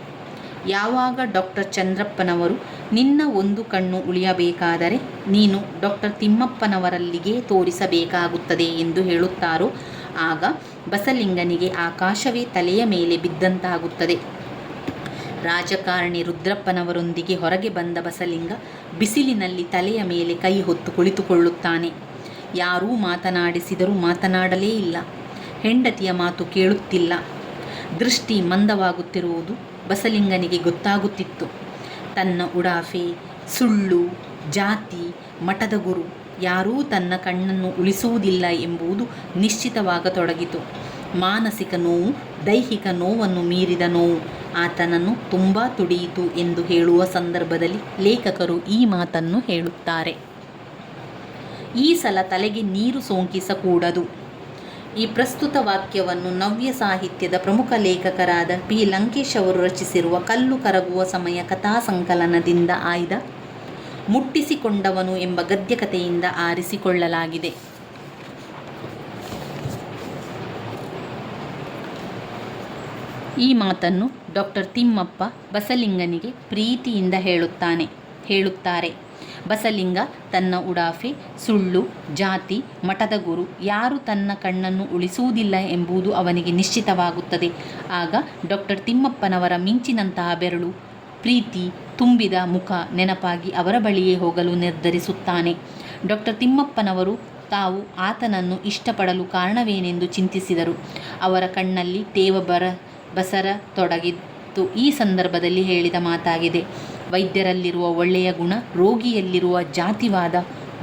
ಯಾವಾಗ ಡಾಕ್ಟರ್ ಚಂದ್ರಪ್ಪನವರು ನಿನ್ನ ಒಂದು ಕಣ್ಣು ಉಳಿಯಬೇಕಾದರೆ ನೀನು ಡಾಕ್ಟರ್ ತಿಮ್ಮಪ್ಪನವರಲ್ಲಿಗೆ ತೋರಿಸಬೇಕಾಗುತ್ತದೆ ಎಂದು ಹೇಳುತ್ತಾರೋ ಆಗ ಬಸಲಿಂಗನಿಗೆ ಆಕಾಶವೇ ತಲೆಯ ಮೇಲೆ ಬಿದ್ದಂತಾಗುತ್ತದೆ. ರಾಜಕಾರಣಿ ರುದ್ರಪ್ಪನವರೊಂದಿಗೆ ಹೊರಗೆ ಬಂದ ಬಸಲಿಂಗ ಬಿಸಿಲಿನಲ್ಲಿ ತಲೆಯ ಮೇಲೆ ಕೈ ಹೊತ್ತು ಕುಳಿತುಕೊಳ್ಳುತ್ತಾನೆ. ಯಾರೂ ಮಾತನಾಡಿಸಿದರೂ ಮಾತನಾಡಲೇ ಇಲ್ಲ. ಹೆಂಡತಿಯ ಮಾತು ಕೇಳುತ್ತಿಲ್ಲ. ದೃಷ್ಟಿ ಮಂದವಾಗುತ್ತಿರುವುದು ಬಸಲಿಂಗನಿಗೆ ಗೊತ್ತಾಗುತ್ತಿತ್ತು. ತನ್ನ ಉಡಾಫೆ, ಸುಳ್ಳು, ಜಾತಿ, ಮಠದ ಗುರು ಯಾರೂ ತನ್ನ ಕಣ್ಣನ್ನು ಉಳಿಸುವುದಿಲ್ಲ ಎಂಬುದು ನಿಶ್ಚಿತವಾಗತೊಡಗಿತು. ಮಾನಸಿಕ ನೋವು, ದೈಹಿಕ ನೋವನ್ನು ಮೀರಿದ ನೋವು ಆತನನ್ನು ತುಂಬ ತುಡಿಯಿತು ಎಂದು ಹೇಳುವ ಸಂದರ್ಭದಲ್ಲಿ ಲೇಖಕರು ಈ ಮಾತನ್ನು ಹೇಳುತ್ತಾರೆ. ಈ ಸಲ ತಲೆಗೆ ನೀರು ಸೋಂಕಿಸಕೂಡದು. ಈ ಪ್ರಸ್ತುತ ವಾಕ್ಯವನ್ನು ನವ್ಯ ಸಾಹಿತ್ಯದ ಪ್ರಮುಖ ಲೇಖಕರಾದ ಪಿ ಲಂಕೇಶ್ ಅವರು ರಚಿಸಿರುವ ಕಲ್ಲು ಕರಗುವ ಸಮಯ ಕಥಾಸಂಕಲನದಿಂದ ಆಯ್ದ ಮುಟ್ಟಿಸಿಕೊಂಡವನು ಎಂಬ ಗದ್ಯಕಥೆಯಿಂದ ಆರಿಸಿಕೊಳ್ಳಲಾಗಿದೆ. ಈ ಮಾತನ್ನು ಡಾಕ್ಟರ್ ತಿಮ್ಮಪ್ಪ ಬಸಲಿಂಗನಿಗೆ ಪ್ರೀತಿಯಿಂದ ಹೇಳುತ್ತಾರೆ. ಬಸಲಿಂಗ ತನ್ನ ಉಡಾಫೆ, ಸುಳ್ಳು, ಜಾತಿ, ಮಠದ ಗುರು ಯಾರು ತನ್ನ ಕಣ್ಣನ್ನು ಉಳಿಸುವುದಿಲ್ಲ ಎಂಬುದು ಅವನಿಗೆ ನಿಶ್ಚಿತವಾಗುತ್ತದೆ. ಆಗ ಡಾಕ್ಟರ್ ತಿಮ್ಮಪ್ಪನವರ ಮಿಂಚಿನಂತಹ ಬೆರಳು, ಪ್ರೀತಿ ತುಂಬಿದ ಮುಖ ನೆನಪಾಗಿ ಅವರ ಬಳಿಯೇ ಹೋಗಲು ನಿರ್ಧರಿಸುತ್ತಾನೆ. ಡಾಕ್ಟರ್ ತಿಮ್ಮಪ್ಪನವರು ತಾವು ಆತನನ್ನು ಇಷ್ಟಪಡಲು ಕಾರಣವೇನೆಂದು ಚಿಂತಿಸಿದರು. ಅವರ ಕಣ್ಣಲ್ಲಿ ಬಸರತೊಡಗಿತ್ತು. ಈ ಸಂದರ್ಭದಲ್ಲಿ ಹೇಳಿದ ಮಾತಾಗಿದೆ. ವೈದ್ಯರಲ್ಲಿರುವ ಒಳ್ಳೆಯ ಗುಣ, ರೋಗಿಯಲ್ಲಿರುವ ಜಾತಿವಾದ,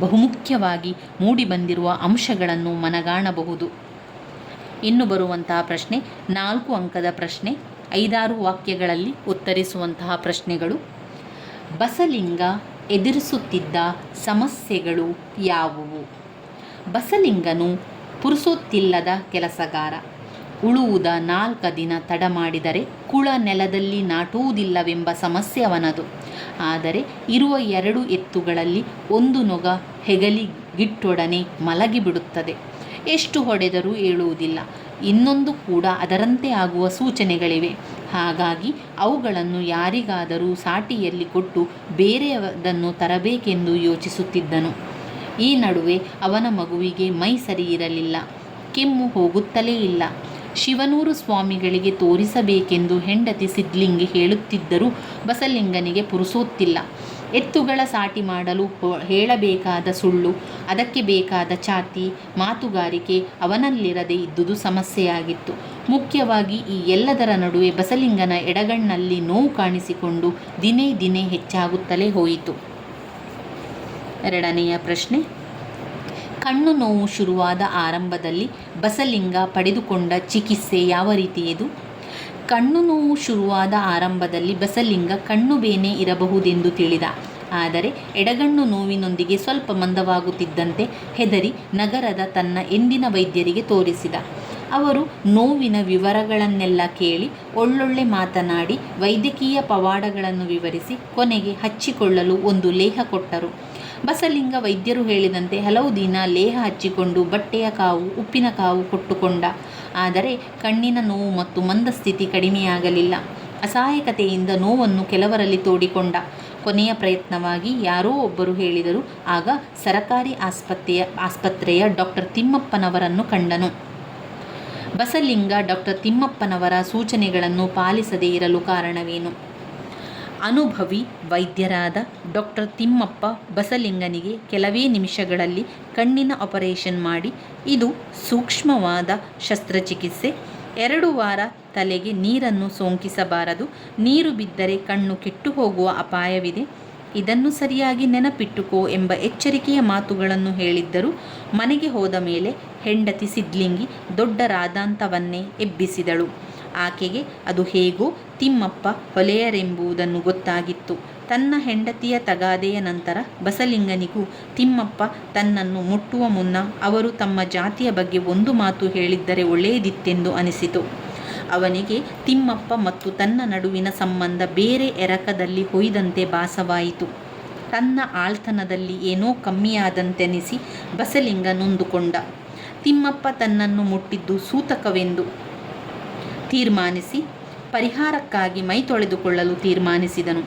ಬಹುಮುಖ್ಯವಾಗಿ ಮೂಡಿಬಂದಿರುವ ಅಂಶಗಳನ್ನು ಮನಗಾಣಬಹುದು. ಇನ್ನು ಬರುವಂತಹ ಪ್ರಶ್ನೆ 4 ಅಂಕದ ಪ್ರಶ್ನೆ, 5-6 ವಾಕ್ಯಗಳಲ್ಲಿ ಉತ್ತರಿಸುವಂತಹ ಪ್ರಶ್ನೆಗಳು. ಬಸಲಿಂಗ ಎದುರಿಸುತ್ತಿದ್ದ ಸಮಸ್ಯೆಗಳು ಯಾವುವು? ಬಸಲಿಂಗನು ಪುರುಸೊತ್ತಿಲ್ಲದ ಕೆಲಸಗಾರ. ಉಳುವುದ 4 ದಿನ ತಡ ಮಾಡಿದರೆ ಕುಳ ನೆಲದಲ್ಲಿ ನಾಟುವುದಿಲ್ಲವೆಂಬ ಸಮಸ್ಯೆ ಅವನದು. ಆದರೆ ಇರುವ 2 ಎತ್ತುಗಳಲ್ಲಿ ಒಂದು ನೊಗ ಹೆಗಲಿಗಿಟ್ಟೊಡನೆ ಮಲಗಿಬಿಡುತ್ತದೆ. ಎಷ್ಟು ಹೊಡೆದರೂ ಏಳುವುದಿಲ್ಲ. ಇನ್ನೊಂದು ಕೂಡ ಅದರಂತೆ ಆಗುವ ಸೂಚನೆಗಳಿವೆ. ಹಾಗಾಗಿ ಅವುಗಳನ್ನು ಯಾರಿಗಾದರೂ ಸಾಟಿಯಲ್ಲಿ ಕೊಟ್ಟು ಬೇರೆಯದನ್ನು ತರಬೇಕೆಂದು ಯೋಚಿಸುತ್ತಿದ್ದನು. ಈ ನಡುವೆ ಅವನ ಮಗುವಿಗೆ ಮೈ ಸರಿಯಿರಲಿಲ್ಲ. ಕೆಮ್ಮು ಹೋಗುತ್ತಲೇ ಇಲ್ಲ. ಶಿವನೂರು ಸ್ವಾಮಿಗಳಿಗೆ ತೋರಿಸಬೇಕೆಂದು ಹೆಂಡತಿ ಸಿದ್ಲಿಂಗಿ ಹೇಳುತ್ತಿದ್ದರೂ ಬಸಲಿಂಗನಿಗೆ ಪುರುಸೊತ್ತಿಲ್ಲ. ಎತ್ತುಗಳ ಸಾಟಿ ಮಾಡಲು ಹೇಳಬೇಕಾದ ಸುಳ್ಳು, ಅದಕ್ಕೆ ಬೇಕಾದ ಚಾತಿ, ಮಾತುಗಾರಿಕೆ ಅವನಲ್ಲಿರದೇ ಇದ್ದುದು ಸಮಸ್ಯೆಯಾಗಿತ್ತು. ಮುಖ್ಯವಾಗಿ ಈ ಎಲ್ಲದರ ನಡುವೆ ಬಸಲಿಂಗನ ಎಡಗಣ್ಣಲ್ಲಿ ನೋವು ಕಾಣಿಸಿಕೊಂಡು ದಿನೇ ದಿನೇ ಹೆಚ್ಚಾಗುತ್ತಲೇ ಹೋಯಿತು. 2ನೆಯ ಪ್ರಶ್ನೆ, ಕಣ್ಣು ನೋವು ಶುರುವಾದ ಆರಂಭದಲ್ಲಿ ಬಸಲಿಂಗ ಪಡೆದುಕೊಂಡ ಚಿಕಿತ್ಸೆ ಯಾವ ರೀತಿಯದು? ಕಣ್ಣು ನೋವು ಶುರುವಾದ ಆರಂಭದಲ್ಲಿ ಬಸಲಿಂಗ ಕಣ್ಣು ಬೇನೆ ಇರಬಹುದೆಂದು ತಿಳಿದ. ಆದರೆ ಎಡಗಣ್ಣು ನೋವಿನೊಂದಿಗೆ ಸ್ವಲ್ಪ ಮಂದವಾಗುತ್ತಿದ್ದಂತೆ ಹೆದರಿ ನಗರದ ತನ್ನ ಎಂದಿನ ವೈದ್ಯರಿಗೆ ತೋರಿಸಿದ. ಅವರು ನೋವಿನ ವಿವರಗಳನ್ನೆಲ್ಲ ಕೇಳಿ ಒಳ್ಳೊಳ್ಳೆ ಮಾತನಾಡಿ ವೈದ್ಯಕೀಯ ಪವಾಡಗಳನ್ನು ವಿವರಿಸಿ ಕೊನೆಗೆ ಹಚ್ಚಿಕೊಳ್ಳಲು ಒಂದು ಲೇಹ ಕೊಟ್ಟರು. ಬಸಲಿಂಗ ವೈದ್ಯರು ಹೇಳಿದಂತೆ ಹಲವು ದಿನ ಲೇಹ ಹಚ್ಚಿಕೊಂಡು ಬಟ್ಟೆಯ ಕಾವು, ಉಪ್ಪಿನ ಕಾವು ಕೊಟ್ಟುಕೊಂಡ. ಆದರೆ ಕಣ್ಣಿನ ನೋವು ಮತ್ತು ಮಂದಸ್ಥಿತಿ ಕಡಿಮೆಯಾಗಲಿಲ್ಲ. ಅಸಹಾಯಕತೆಯಿಂದ ನೋವನ್ನು ಕೆಲವರಲ್ಲಿ ತೋಡಿಕೊಂಡ. ಕೊನೆಯ ಪ್ರಯತ್ನವಾಗಿ ಯಾರೋ ಒಬ್ಬರು ಹೇಳಿದರು. ಆಗ ಸರಕಾರಿ ಆಸ್ಪತ್ರೆಯ ಡಾಕ್ಟರ್ ತಿಮ್ಮಪ್ಪನವರನ್ನು ಕಂಡನು. ಬಸಲಿಂಗ ಡಾಕ್ಟರ್ ತಿಮ್ಮಪ್ಪನವರ ಸೂಚನೆಗಳನ್ನು ಪಾಲಿಸದೇ ಇರಲು ಕಾರಣವೇನು? ಅನುಭವಿ ವೈದ್ಯರಾದ ಡಾಕ್ಟರ್ ತಿಮ್ಮಪ್ಪ ಬಸಲಿಂಗನಿಗೆ ಕೆಲವೇ ನಿಮಿಷಗಳಲ್ಲಿ ಕಣ್ಣಿನ ಆಪರೇಷನ್ ಮಾಡಿ, ಇದು ಸೂಕ್ಷ್ಮವಾದ ಶಸ್ತ್ರಚಿಕಿತ್ಸೆ, 2 ವಾರ ತಲೆಗೆ ನೀರನ್ನು ಸೋಂಕಿಸಬಾರದು, ನೀರು ಬಿದ್ದರೆ ಕಣ್ಣು ಕೆಟ್ಟು ಹೋಗುವ ಅಪಾಯವಿದೆ, ಇದನ್ನು ಸರಿಯಾಗಿ ನೆನಪಿಟ್ಟುಕೋ ಎಂಬ ಎಚ್ಚರಿಕೆಯ ಮಾತುಗಳನ್ನು ಹೇಳಿದ್ದರು. ಮನೆಗೆ ಹೋದ ಮೇಲೆ ಹೆಂಡತಿ ಸಿದ್ಲಿಂಗಿ ದೊಡ್ಡ ರಾದಾಂತವನ್ನೇ ಎಬ್ಬಿಸಿದಳು. ಆಕೆಗೆ ಅದು ಹೇಗೋ ತಿಮ್ಮಪ್ಪ ಹೊಲೆಯರೆಂಬುದನ್ನು ಗೊತ್ತಾಗಿತ್ತು. ತನ್ನ ಹೆಂಡತಿಯ ತಗಾದೆಯ ನಂತರ ಬಸಲಿಂಗನಿಗೂ ತಿಮ್ಮಪ್ಪ ತನ್ನನ್ನು ಮುಟ್ಟುವ ಮುನ್ನ ಅವರು ತಮ್ಮ ಜಾತಿಯ ಬಗ್ಗೆ ಒಂದು ಮಾತು ಹೇಳಿದ್ದರೆ ಒಳ್ಳೆಯದಿತ್ತೆಂದು ಅನಿಸಿತು. ಅವನಿಗೆ ತಿಮ್ಮಪ್ಪ ಮತ್ತು ತನ್ನ ನಡುವಿನ ಸಂಬಂಧ ಬೇರೆ ಎರಕದಲ್ಲಿ ಹೊಯ್ದಂತೆ ಭಾಸವಾಯಿತು. ತನ್ನ ಆಳ್ತನದಲ್ಲಿ ಏನೋ ಕಮ್ಮಿಯಾದಂತೆನಿಸಿ ಬಸಲಿಂಗ ನೊಂದುಕೊಂಡ. ತಿಮ್ಮಪ್ಪ ತನ್ನನ್ನು ಮುಟ್ಟಿದ್ದು ಸೂತಕವೆಂದು ತೀರ್ಮಾನಿಸಿ ಪರಿಹಾರಕ್ಕಾಗಿ ಮೈ ತೊಳೆದುಕೊಳ್ಳಲು ತೀರ್ಮಾನಿಸಿದನು.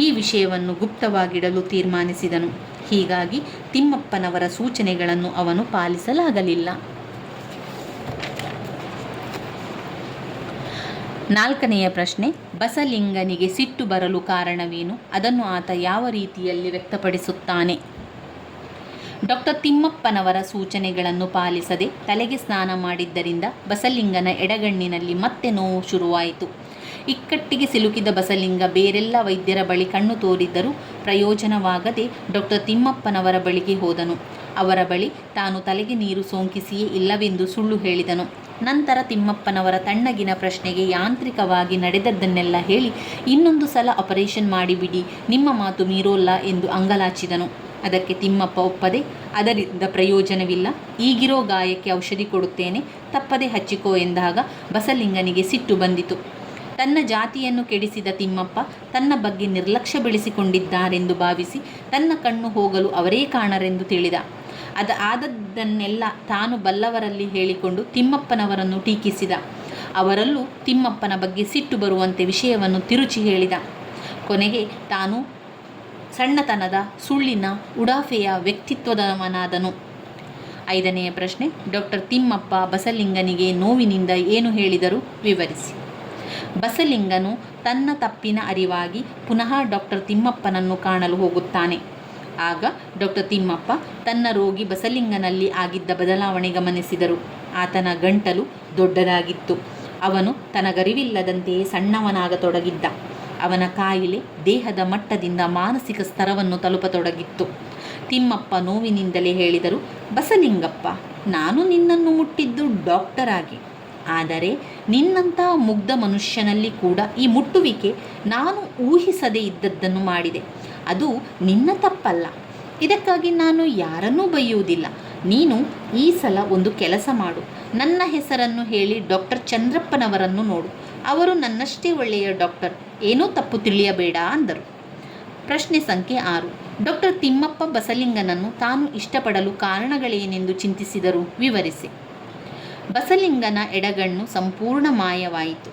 ಈ ವಿಷಯವನ್ನು ಗುಪ್ತವಾಗಿಡಲು ತೀರ್ಮಾನಿಸಿದನು. ಹೀಗಾಗಿ ತಿಮ್ಮಪ್ಪನವರ ಸೂಚನೆಗಳನ್ನು ಅವನು ಪಾಲಿಸಲಾಗಲಿಲ್ಲ. 4ನೆಯ ಪ್ರಶ್ನೆ, ಬಸಲಿಂಗನಿಗೆ ಸಿಟ್ಟು ಬರಲು ಕಾರಣವೇನು? ಅದನ್ನು ಆತ ಯಾವ ರೀತಿಯಲ್ಲಿ ವ್ಯಕ್ತಪಡಿಸುತ್ತಾನೆ? ಡಾಕ್ಟರ್ ತಿಮ್ಮಪ್ಪನವರ ಸೂಚನೆಗಳನ್ನು ಪಾಲಿಸದೆ ತಲೆಗೆ ಸ್ನಾನ ಮಾಡಿದ್ದರಿಂದ ಬಸಲಿಂಗನ ಎಡಗಣ್ಣಿನಲ್ಲಿ ಮತ್ತೆ ನೋವು ಶುರುವಾಯಿತು. ಇಕ್ಕಟ್ಟಿಗೆ ಸಿಲುಕಿದ ಬಸಲಿಂಗ ಬೇರೆಲ್ಲ ವೈದ್ಯರ ಬಳಿ ಕಣ್ಣು ತೋರಿದ್ದರೂ ಪ್ರಯೋಜನವಾಗದೆ ಡಾಕ್ಟರ್ ತಿಮ್ಮಪ್ಪನವರ ಬಳಿಗೆ ಹೋದನು. ಅವರ ಬಳಿ ತಾನು ತಲೆಗೆ ನೀರು ಸೋಂಕಿಸಿಯೇ ಇಲ್ಲವೆಂದು ಸುಳ್ಳು ಹೇಳಿದನು. ನಂತರ ತಿಮ್ಮಪ್ಪನವರ ತಣ್ಣಗಿನ ಪ್ರಶ್ನೆಗೆ ಯಾಂತ್ರಿಕವಾಗಿ ನಡೆದದ್ದನ್ನೆಲ್ಲ ಹೇಳಿ, ಇನ್ನೊಂದು ಸಲ ಆಪರೇಷನ್ ಮಾಡಿಬಿಡಿ, ನಿಮ್ಮ ಮಾತು ಮೀರೋಲ್ಲ ಎಂದು ಅಂಗಲಾಚಿದನು. ಅದಕ್ಕೆ ತಿಮ್ಮಪ್ಪ ಒಪ್ಪದೆ, ಅದರಿಂದ ಪ್ರಯೋಜನವಿಲ್ಲ, ಈಗಿರೋ ಗಾಯಕ್ಕೆ ಔಷಧಿ ಕೊಡುತ್ತೇನೆ, ತಪ್ಪದೆ ಹಚ್ಚಿಕೋ ಎಂದಾಗ ಬಸಲಿಂಗನಿಗೆ ಸಿಟ್ಟು ಬಂದಿತು. ತನ್ನ ಜಾತಿಯನ್ನು ಕೆಡಿಸಿದ ತಿಮ್ಮಪ್ಪ ತನ್ನ ಬಗ್ಗೆ ನಿರ್ಲಕ್ಷ್ಯ ಬೆಳೆಸಿಕೊಂಡಿದ್ದಾರೆಂದು ಭಾವಿಸಿ ತನ್ನ ಕಣ್ಣು ಹೋಗಲು ಅವರೇ ಕಾರಣರೆಂದು ತಿಳಿದ. ಆದದ್ದನ್ನೆಲ್ಲ ತಾನು ಬಲ್ಲವರಲ್ಲಿ ಹೇಳಿಕೊಂಡು ತಿಮ್ಮಪ್ಪನವರನ್ನು ಟೀಕಿಸಿದ. ಅವರಲ್ಲೂ ತಿಮ್ಮಪ್ಪನ ಬಗ್ಗೆ ಸಿಟ್ಟು ಬರುವಂತೆ ವಿಷಯವನ್ನು ತಿರುಚಿ ಹೇಳಿದ. ಕೊನೆಗೆ ತಾನು ಸಣ್ಣತನದ, ಸುಳ್ಳಿನ, ಉಡಾಫೆಯ ವ್ಯಕ್ತಿತ್ವದವನಾದನು. 5ನೆಯ ಪ್ರಶ್ನೆ, ಡಾಕ್ಟರ್ ತಿಮ್ಮಪ್ಪ ಬಸಲಿಂಗನಿಗೆ ನೋವಿನಿಂದ ಏನು ಹೇಳಿದರು? ವಿವರಿಸಿ. ಬಸಲಿಂಗನು ತನ್ನ ತಪ್ಪಿನ ಅರಿವಾಗಿ ಪುನಃ ಡಾಕ್ಟರ್ ತಿಮ್ಮಪ್ಪನನ್ನು ಕಾಣಲು ಹೋಗುತ್ತಾನೆ. ಆಗ ಡಾಕ್ಟರ್ ತಿಮ್ಮಪ್ಪ ತನ್ನ ರೋಗಿ ಬಸಲಿಂಗನಲ್ಲಿ ಆಗಿದ್ದ ಬದಲಾವಣೆ ಗಮನಿಸಿದರು. ಆತನ ಗಂಟಲು ದೊಡ್ಡದಾಗಿತ್ತು. ಅವನು ತನಗರಿವಿಲ್ಲದಂತೆಯೇ ಸಣ್ಣವನಾಗತೊಡಗಿದ್ದ. ಅವನ ಕಾಯಿಲೆ ದೇಹದ ಮಟ್ಟದಿಂದ ಮಾನಸಿಕ ಸ್ತರವನ್ನು ತಲುಪತೊಡಗಿತ್ತು. ತಿಮ್ಮಪ್ಪ ನೋವಿನಿಂದಲೇ ಹೇಳಿದರು, ಬಸಲಿಂಗಪ್ಪ, ನಾನು ನಿನ್ನನ್ನು ಮುಟ್ಟಿದ್ದು ಡಾಕ್ಟರ್ ಆಗಿ. ಆದರೆ ನಿನ್ನಂಥ ಮುಗ್ಧ ಮನುಷ್ಯನಲ್ಲಿ ಕೂಡ ಈ ಮುಟ್ಟುವಿಕೆ ನಾನು ಊಹಿಸದೇ ಇದ್ದದ್ದನ್ನು ಮಾಡಿದೆ. ಅದು ನಿನ್ನ ತಪ್ಪಲ್ಲ. ಇದಕ್ಕಾಗಿ ನಾನು ಯಾರನ್ನೂ ಬೈಯುವುದಿಲ್ಲ. ನೀನು ಈ ಸಲ ಒಂದು ಕೆಲಸ ಮಾಡು. ನನ್ನ ಹೆಸರನ್ನು ಹೇಳಿ ಡಾಕ್ಟರ್ ಚಂದ್ರಪ್ಪನವರನ್ನು ನೋಡು. ಅವರು ನನ್ನಷ್ಟೇ ಒಳ್ಳೆಯ ಡಾಕ್ಟರ್, ಏನೂ ತಪ್ಪು ತಿಳಿಯಬೇಡ ಅಂದರು. ಪ್ರಶ್ನೆ ಸಂಖ್ಯೆ 6. ಡಾಕ್ಟರ್ ತಿಮ್ಮಪ್ಪ ಬಸಲಿಂಗನನ್ನು ತಾನು ಇಷ್ಟಪಡಲು ಕಾರಣಗಳೇನೆಂದು ಚಿಂತಿಸಿದರು? ವಿವರಿಸಿ. ಬಸಲಿಂಗನ ಎಡಗಣ್ಣು ಸಂಪೂರ್ಣ ಮಾಯವಾಯಿತು.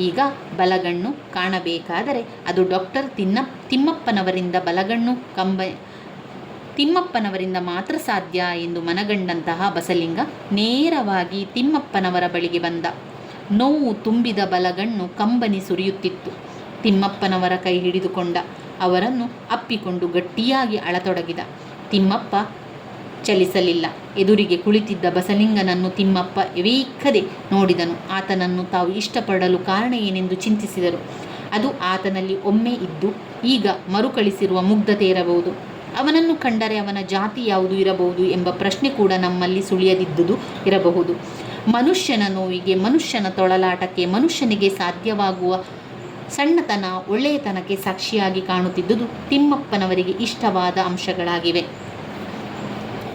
ಈಗ ಬಲಗಣ್ಣು ಕಾಣಬೇಕಾದರೆ ಅದು ಡಾಕ್ಟರ್ ತಿಮ್ಮಪ್ಪನವರಿಂದ ತಿಮ್ಮಪ್ಪನವರಿಂದ ಮಾತ್ರ ಸಾಧ್ಯ ಎಂದು ಮನಗಂಡಂತಹ ಬಸಲಿಂಗ ನೇರವಾಗಿ ತಿಮ್ಮಪ್ಪನವರ ಬಳಿಗೆ ಬಂದ. ನೋವು ತುಂಬಿದ ಬಲಗಣ್ಣು ಕಂಬನಿ ಸುರಿಯುತ್ತಿತ್ತು. ತಿಮ್ಮಪ್ಪನವರ ಕೈ ಹಿಡಿದುಕೊಂಡ. ಅವರನ್ನು ಅಪ್ಪಿಕೊಂಡು ಗಟ್ಟಿಯಾಗಿ ಅಳತೊಡಗಿದ. ತಿಮ್ಮಪ್ಪ ಚಲಿಸಲಿಲ್ಲ. ಎದುರಿಗೆ ಕುಳಿತಿದ್ದ ಬಸಲಿಂಗನನ್ನು ತಿಮ್ಮಪ್ಪ ಎವೇಕದೆ ನೋಡಿದನು. ಆತನನ್ನು ತಾವು ಇಷ್ಟಪಡಲು ಕಾರಣ ಏನೆಂದು ಚಿಂತಿಸಿದರು. ಅದು ಆತನಲ್ಲಿ ಒಮ್ಮೆ ಇದ್ದು ಈಗ ಮರುಕಳಿಸಿರುವ ಮುಗ್ಧತೆ ಇರಬಹುದು. ಅವನನ್ನು ಕಂಡರೆ ಅವನ ಜಾತಿ ಯಾವುದು ಇರಬಹುದು ಎಂಬ ಪ್ರಶ್ನೆ ಕೂಡ ನಮ್ಮಲ್ಲಿ ಸುಳಿಯದಿದ್ದುದು ಇರಬಹುದು. ಮನುಷ್ಯನ ನೋವಿಗೆ, ಮನುಷ್ಯನ ತೊಳಲಾಟಕ್ಕೆ, ಮನುಷ್ಯನಿಗೆ ಸಾಧ್ಯವಾಗುವ ಸಣ್ಣತನ, ಒಳ್ಳೆಯತನಕ್ಕೆ ಸಾಕ್ಷಿಯಾಗಿ ಕಾಣುತ್ತಿದ್ದುದು ತಿಮ್ಮಪ್ಪನವರಿಗೆ ಇಷ್ಟವಾದ ಅಂಶಗಳಾಗಿವೆ.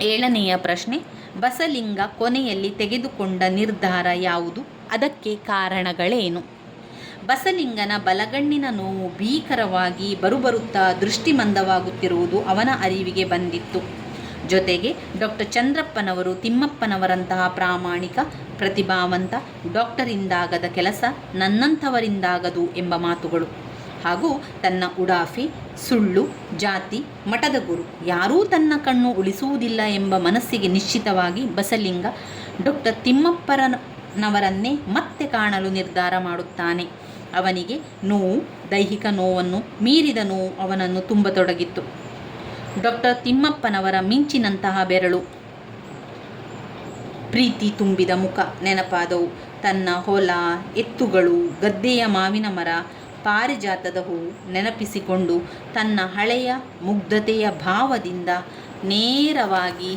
7ನೆಯ ಪ್ರಶ್ನೆ, ಬಸಲಿಂಗ ಕೊನೆಯಲ್ಲಿ ತೆಗೆದುಕೊಂಡ ನಿರ್ಧಾರ ಯಾವುದು? ಅದಕ್ಕೆ ಕಾರಣಗಳೇನು? ಬಸಲಿಂಗನ ಬಲಗಣ್ಣಿನ ನೋವು ಭೀಕರವಾಗಿ ಬರುತ್ತಾ ದೃಷ್ಟಿಮಂದವಾಗುತ್ತಿರುವುದು ಅವನ ಅರಿವಿಗೆ ಬಂದಿತ್ತು. ಜೊತೆಗೆ ಡಾಕ್ಟರ್ ಚಂದ್ರಪ್ಪನವರು ತಿಮ್ಮಪ್ಪನವರಂತಹ ಪ್ರಾಮಾಣಿಕ, ಪ್ರತಿಭಾವಂತ ಡಾಕ್ಟರಿಂದಾಗದ ಕೆಲಸ ನನ್ನಂಥವರಿಂದಾಗದು ಎಂಬ ಮಾತುಗಳು, ಹಾಗೂ ತನ್ನ ಉಡಾಫೆ, ಸುಳ್ಳು, ಜಾತಿ, ಮಠದ ಗುರು ಯಾರೂ ತನ್ನ ಕಣ್ಣು ಉಳಿಸುವುದಿಲ್ಲ ಎಂಬ ಮನಸ್ಸಿಗೆ ನಿಶ್ಚಿತವಾಗಿ ಬಸಲಿಂಗ ಡಾಕ್ಟರ್ ತಿಮ್ಮಪ್ಪನವರನ್ನೇ ಮತ್ತೆ ಕಾಣಲು ನಿರ್ಧಾರ ಮಾಡುತ್ತಾನೆ. ಅವನಿಗೆ ನೋವು, ದೈಹಿಕ ನೋವನ್ನು ಮೀರಿದ ನೋವು ಅವನನ್ನು ತುಂಬತೊಡಗಿತ್ತು. ಡಾಕ್ಟರ್ ತಿಮ್ಮಪ್ಪನವರ ಮಿಂಚಿನಂತಹ ಬೆರಳು, ಪ್ರೀತಿ ತುಂಬಿದ ಮುಖ ನೆನಪಾದವು. ತನ್ನ ಹೊಲ, ಎತ್ತುಗಳು, ಗದ್ದೆಯ ಮಾವಿನ ಮರ, ಪಾರಿಜಾತದ ಹೂವು ನೆನಪಿಸಿಕೊಂಡು ತನ್ನ ಹಳೆಯ ಮುಗ್ಧತೆಯ ಭಾವದಿಂದ ನೇರವಾಗಿ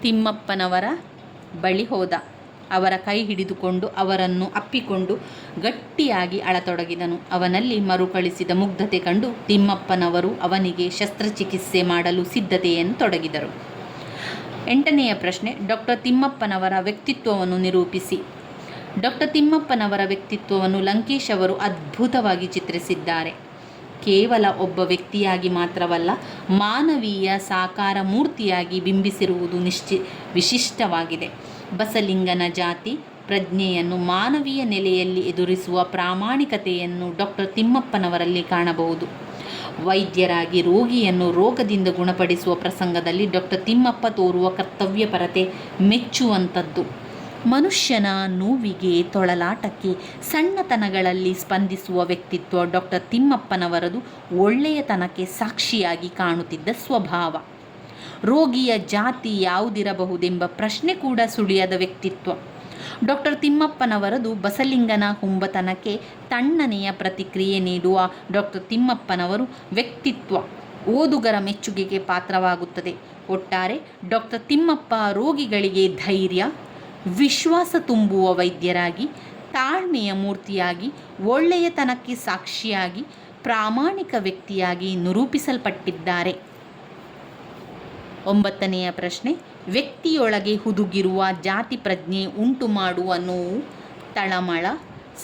ತಿಮ್ಮಪ್ಪನವರ ಬಳಿ ಹೋದ. ಅವರ ಕೈ ಹಿಡಿದುಕೊಂಡು ಅವರನ್ನು ಅಪ್ಪಿಕೊಂಡು ಗಟ್ಟಿಯಾಗಿ ಅಳತೊಡಗಿದನು. ಅವನಲ್ಲಿ ಮರುಕಳಿಸಿದ ಮುಗ್ಧತೆ ಕಂಡು ತಿಮ್ಮಪ್ಪನವರು ಅವನಿಗೆ ಶಸ್ತ್ರಚಿಕಿತ್ಸೆ ಮಾಡಲು ಸಿದ್ಧತೆಯನ್ನು ತೊಡಗಿದರು. 8ನೆಯ ಪ್ರಶ್ನೆ, ಡಾಕ್ಟರ್ ತಿಮ್ಮಪ್ಪನವರ ವ್ಯಕ್ತಿತ್ವವನ್ನು ನಿರೂಪಿಸಿ. ಡಾಕ್ಟರ್ ತಿಮ್ಮಪ್ಪನವರ ವ್ಯಕ್ತಿತ್ವವನ್ನು ಲಂಕೇಶ್ ಅವರು ಅದ್ಭುತವಾಗಿ ಚಿತ್ರಿಸಿದ್ದಾರೆ. ಕೇವಲ ಒಬ್ಬ ವ್ಯಕ್ತಿಯಾಗಿ ಮಾತ್ರವಲ್ಲ, ಮಾನವೀಯ ಸಾಕಾರ ಮೂರ್ತಿಯಾಗಿ ಬಿಂಬಿಸಿರುವುದು ವಿಶಿಷ್ಟವಾಗಿದೆ. ಬಸಲಿಂಗನ ಜಾತಿ ಪ್ರಜ್ಞೆಯನ್ನು ಮಾನವೀಯ ನೆಲೆಯಲ್ಲಿ ಎದುರಿಸುವ ಪ್ರಾಮಾಣಿಕತೆಯನ್ನು ಡಾಕ್ಟರ್ ತಿಮ್ಮಪ್ಪನವರಲ್ಲಿ ಕಾಣಬಹುದು. ವೈದ್ಯರಾಗಿ ರೋಗಿಯನ್ನು ರೋಗದಿಂದ ಗುಣಪಡಿಸುವ ಪ್ರಸಂಗದಲ್ಲಿ ಡಾಕ್ಟರ್ ತಿಮ್ಮಪ್ಪ ತೋರುವ ಕರ್ತವ್ಯಪರತೆ ಮೆಚ್ಚುವಂಥದ್ದು. ಮನುಷ್ಯನ ನೋವಿಗೆ, ತೊಳಲಾಟಕ್ಕೆ, ಸಣ್ಣತನಗಳಲ್ಲಿ ಸ್ಪಂದಿಸುವ ವ್ಯಕ್ತಿತ್ವ ಡಾಕ್ಟರ್ ತಿಮ್ಮಪ್ಪನವರದು ಒಳ್ಳೆಯತನಕ್ಕೆ ಸಾಕ್ಷಿಯಾಗಿ ಕಾಣುತ್ತಿದ್ದ ಸ್ವಭಾವ. ರೋಗಿಯ ಜಾತಿ ಯಾವುದಿರಬಹುದೆಂಬ ಪ್ರಶ್ನೆ ಕೂಡ ಸುಳಿಯದ ವ್ಯಕ್ತಿತ್ವ ಡಾಕ್ಟರ್ ತಿಮ್ಮಪ್ಪನವರದು. ಬಸಲಿಂಗನ ಹುಂಬತನಕ್ಕೆ ತಣ್ಣನೆಯ ಪ್ರತಿಕ್ರಿಯೆ ನೀಡುವ ಡಾಕ್ಟರ್ ತಿಮ್ಮಪ್ಪನವರು ವ್ಯಕ್ತಿತ್ವ ಓದುಗರ ಮೆಚ್ಚುಗೆಗೆ ಪಾತ್ರವಾಗುತ್ತದೆ. ಒಟ್ಟಾರೆ ಡಾಕ್ಟರ್ ತಿಮ್ಮಪ್ಪ ರೋಗಿಗಳಿಗೆ ಧೈರ್ಯ, ವಿಶ್ವಾಸ ತುಂಬುವ ವೈದ್ಯರಾಗಿ, ತಾಳ್ಮೆಯ ಮೂರ್ತಿಯಾಗಿ, ಒಳ್ಳೆಯತನಕ್ಕೆ ಸಾಕ್ಷಿಯಾಗಿ, ಪ್ರಾಮಾಣಿಕ ವ್ಯಕ್ತಿಯಾಗಿ ನಿರೂಪಿಸಲ್ಪಟ್ಟಿದ್ದಾರೆ. 9ನೆಯ ಪ್ರಶ್ನೆ, ವ್ಯಕ್ತಿಯೊಳಗೆ ಹುದುಗಿರುವ ಜಾತಿ ಪ್ರಜ್ಞೆ ಉಂಟು ಮಾಡುವ ನೋವು, ತಳಮಳ,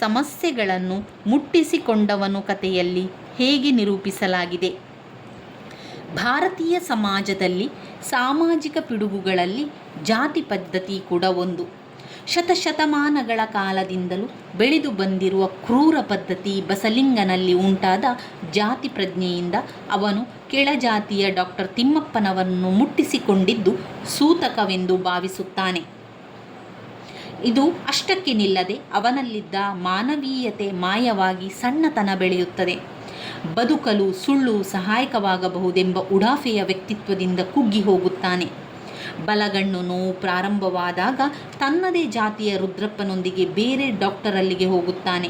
ಸಮಸ್ಯೆಗಳನ್ನು ಮುಟ್ಟಿಸಿಕೊಂಡವನು ಕಥೆಯಲ್ಲಿ ಹೇಗೆ ನಿರೂಪಿಸಲಾಗಿದೆ? ಭಾರತೀಯ ಸಮಾಜದಲ್ಲಿ ಸಾಮಾಜಿಕ ಪಿಡುಗುಗಳಲ್ಲಿ ಜಾತಿ ಪದ್ಧತಿ ಕೂಡ ಒಂದು. ಶತಶತಮಾನಗಳ ಕಾಲದಿಂದಲೂ ಬೆಳೆದು ಬಂದಿರುವ ಕ್ರೂರ ಪದ್ಧತಿ ಬಸಲಿಂಗನಲ್ಲಿ ಉಂಟಾದ ಜಾತಿ ಪ್ರಜ್ಞೆಯಿಂದ ಅವನು ಕೆಳಜಾತಿಯ ಡಾಕ್ಟರ್ ತಿಮ್ಮಪ್ಪನವರನ್ನು ಮುಟ್ಟಿಸಿಕೊಂಡಿದ್ದು ಸೂತಕವೆಂದು ಭಾವಿಸುತ್ತಾನೆ. ಇದು ಅಷ್ಟಕ್ಕೆ ನಿಲ್ಲದೆ ಅವನಲ್ಲಿದ್ದ ಮಾನವೀಯತೆ ಮಾಯವಾಗಿ ಸಣ್ಣತನ ಬೆಳೆಯುತ್ತದೆ. ಬದುಕಲು ಸುಳ್ಳು ಸಹಾಯಕವಾಗಬಹುದೆಂಬ ಉಡಾಫೆಯ ವ್ಯಕ್ತಿತ್ವದಿಂದ ಕುಗ್ಗಿ ಹೋಗುತ್ತಾನೆ. ಬಲಗಣ್ಣು ನೋವು ಪ್ರಾರಂಭವಾದಾಗ ತನ್ನದೇ ಜಾತಿಯ ರುದ್ರಪ್ಪನೊಂದಿಗೆ ಬೇರೆ ಡಾಕ್ಟರಲ್ಲಿಗೆ ಹೋಗುತ್ತಾನೆ.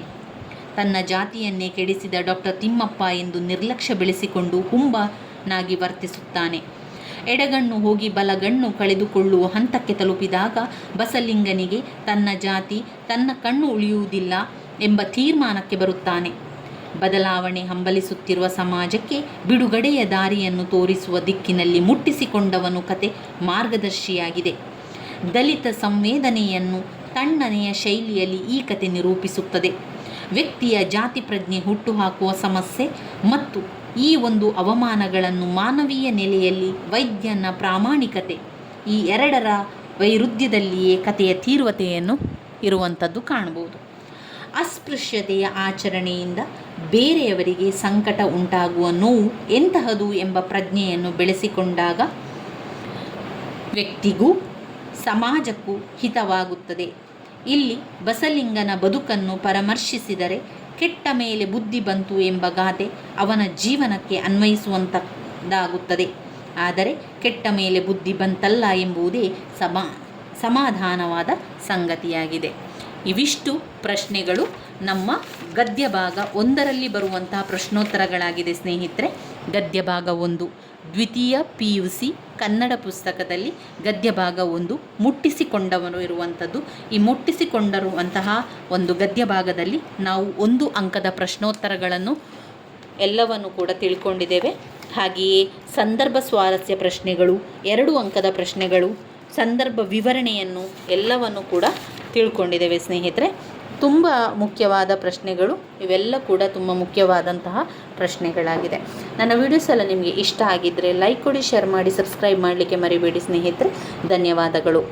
ತನ್ನ ಜಾತಿಯನ್ನೇ ಕೆಡಿಸಿದ ಡಾಕ್ಟರ್ ತಿಮ್ಮಪ್ಪ ಎಂದು ನಿರ್ಲಕ್ಷ್ಯ ಬೆಳೆಸಿಕೊಂಡು ಹುಂಬನಾಗಿ ವರ್ತಿಸುತ್ತಾನೆ. ಎಡಗಣ್ಣು ಹೋಗಿ ಬಲಗಣ್ಣು ಕಳೆದುಕೊಳ್ಳುವ ಹಂತಕ್ಕೆ ತಲುಪಿದಾಗ ಬಸಲಿಂಗನಿಗೆ ತನ್ನ ಜಾತಿ, ತನ್ನ ಕಣ್ಣು ಉಳಿಯುವುದಿಲ್ಲ ಎಂಬ ತೀರ್ಮಾನಕ್ಕೆ ಬರುತ್ತಾನೆ. ಬದಲಾವಣೆ ಹಂಬಲಿಸುತ್ತಿರುವ ಸಮಾಜಕ್ಕೆ ಬಿಡುಗಡೆಯ ದಾರಿಯನ್ನು ತೋರಿಸುವ ದಿಕ್ಕಿನಲ್ಲಿ ಮುಟ್ಟಿಸಿಕೊಂಡವನು ಕತೆ ಮಾರ್ಗದರ್ಶಿಯಾಗಿದೆ. ದಲಿತ ಸಂವೇದನೆಯನ್ನು ತಣ್ಣನೆಯ ಶೈಲಿಯಲ್ಲಿ ಈ ಕತೆ ನಿರೂಪಿಸುತ್ತದೆ. ವ್ಯಕ್ತಿಯ ಜಾತಿ ಪ್ರಜ್ಞೆ ಹುಟ್ಟುಹಾಕುವ ಸಮಸ್ಯೆ ಮತ್ತು ಈ ಒಂದು ಅವಮಾನಗಳನ್ನು ಮಾನವೀಯ ನೆಲೆಯಲ್ಲಿ ವೈದ್ಯನ ಪ್ರಾಮಾಣಿಕತೆ, ಈ ಎರಡರ ವೈರುಧ್ಯದಲ್ಲಿಯೇ ಕಥೆಯ ತೀವ್ರತೆಯನ್ನು ಇರುವಂಥದ್ದು ಕಾಣಬಹುದು. ಅಸ್ಪೃಶ್ಯತೆಯ ಆಚರಣೆಯಿಂದ ಬೇರೆಯವರಿಗೆ ಸಂಕಟ ಉಂಟಾಗುವ ನೋವು ಎಂತಹದು ಎಂಬ ಪ್ರಜ್ಞೆಯನ್ನು ಬೆಳೆಸಿಕೊಂಡಾಗ ವ್ಯಕ್ತಿಗೂ ಸಮಾಜಕ್ಕೂ ಹಿತವಾಗುತ್ತದೆ. ಇಲ್ಲಿ ಬಸಲಿಂಗನ ಬದುಕನ್ನು ಪರಾಮರ್ಶಿಸಿದರೆ ಕೆಟ್ಟ ಮೇಲೆ ಬುದ್ಧಿ ಬಂತು ಎಂಬ ಗಾದೆ ಅವನ ಜೀವನಕ್ಕೆ ಅನ್ವಯಿಸುವಂಥದ್ದಾಗುತ್ತದೆ. ಆದರೆ ಕೆಟ್ಟ ಮೇಲೆ ಬುದ್ಧಿ ಬಂತಲ್ಲ ಎಂಬುದೇ ಸಮಾಧಾನವಾದ ಸಂಗತಿಯಾಗಿದೆ. ಇವಿಷ್ಟು ಪ್ರಶ್ನೆಗಳು ನಮ್ಮ ಗದ್ಯ ಭಾಗ 1ರಲ್ಲಿ ಬರುವಂತಹ ಪ್ರಶ್ನೋತ್ತರಗಳಾಗಿದೆ ಸ್ನೇಹಿತರೆ. ಗದ್ಯ ಭಾಗ 1, ದ್ವಿತೀಯ PUC ಕನ್ನಡ ಪುಸ್ತಕದಲ್ಲಿ ಗದ್ಯ ಭಾಗ 1 ಮುಟ್ಟಿಸಿಕೊಂಡವರು ಇರುವಂಥದ್ದು. ಈ ಮುಟ್ಟಿಸಿಕೊಂಡಿರುವಂತಹ ಒಂದು ಗದ್ಯ ಭಾಗದಲ್ಲಿ ನಾವು 1 ಅಂಕದ ಪ್ರಶ್ನೋತ್ತರಗಳನ್ನು ಎಲ್ಲವನ್ನು ಕೂಡ ತಿಳ್ಕೊಂಡಿದ್ದೇವೆ. ಹಾಗೆಯೇ ಸಂದರ್ಭ ಸ್ವಾರಸ್ಯ ಪ್ರಶ್ನೆಗಳು, 2 ಅಂಕದ ಪ್ರಶ್ನೆಗಳು, ಸಂದರ್ಭ ವಿವರಣೆಯನ್ನು ಎಲ್ಲವನ್ನು ಕೂಡ ತಿಳ್ಕೊಂಡಿದ್ದೇವೆ ಸ್ನೇಹಿತರೆ. ತುಂಬ ಮುಖ್ಯವಾದ ಪ್ರಶ್ನೆಗಳು ಇವೆಲ್ಲ ಕೂಡ ತುಂಬ ಮುಖ್ಯವಾದಂತಹ ಪ್ರಶ್ನೆಗಳಾಗಿದೆ. ನನ್ನ ವಿಡಿಯೋಸ್ ಎಲ್ಲ ನಿಮಗೆ ಇಷ್ಟ ಆಗಿದ್ದರೆ ಲೈಕ್ ಕೊಡಿ, ಶೇರ್ ಮಾಡಿ, ಸಬ್ಸ್ಕ್ರೈಬ್ ಮಾಡಲಿಕ್ಕೆ ಮರಿಬೇಡಿ ಸ್ನೇಹಿತರೆ. ಧನ್ಯವಾದಗಳು.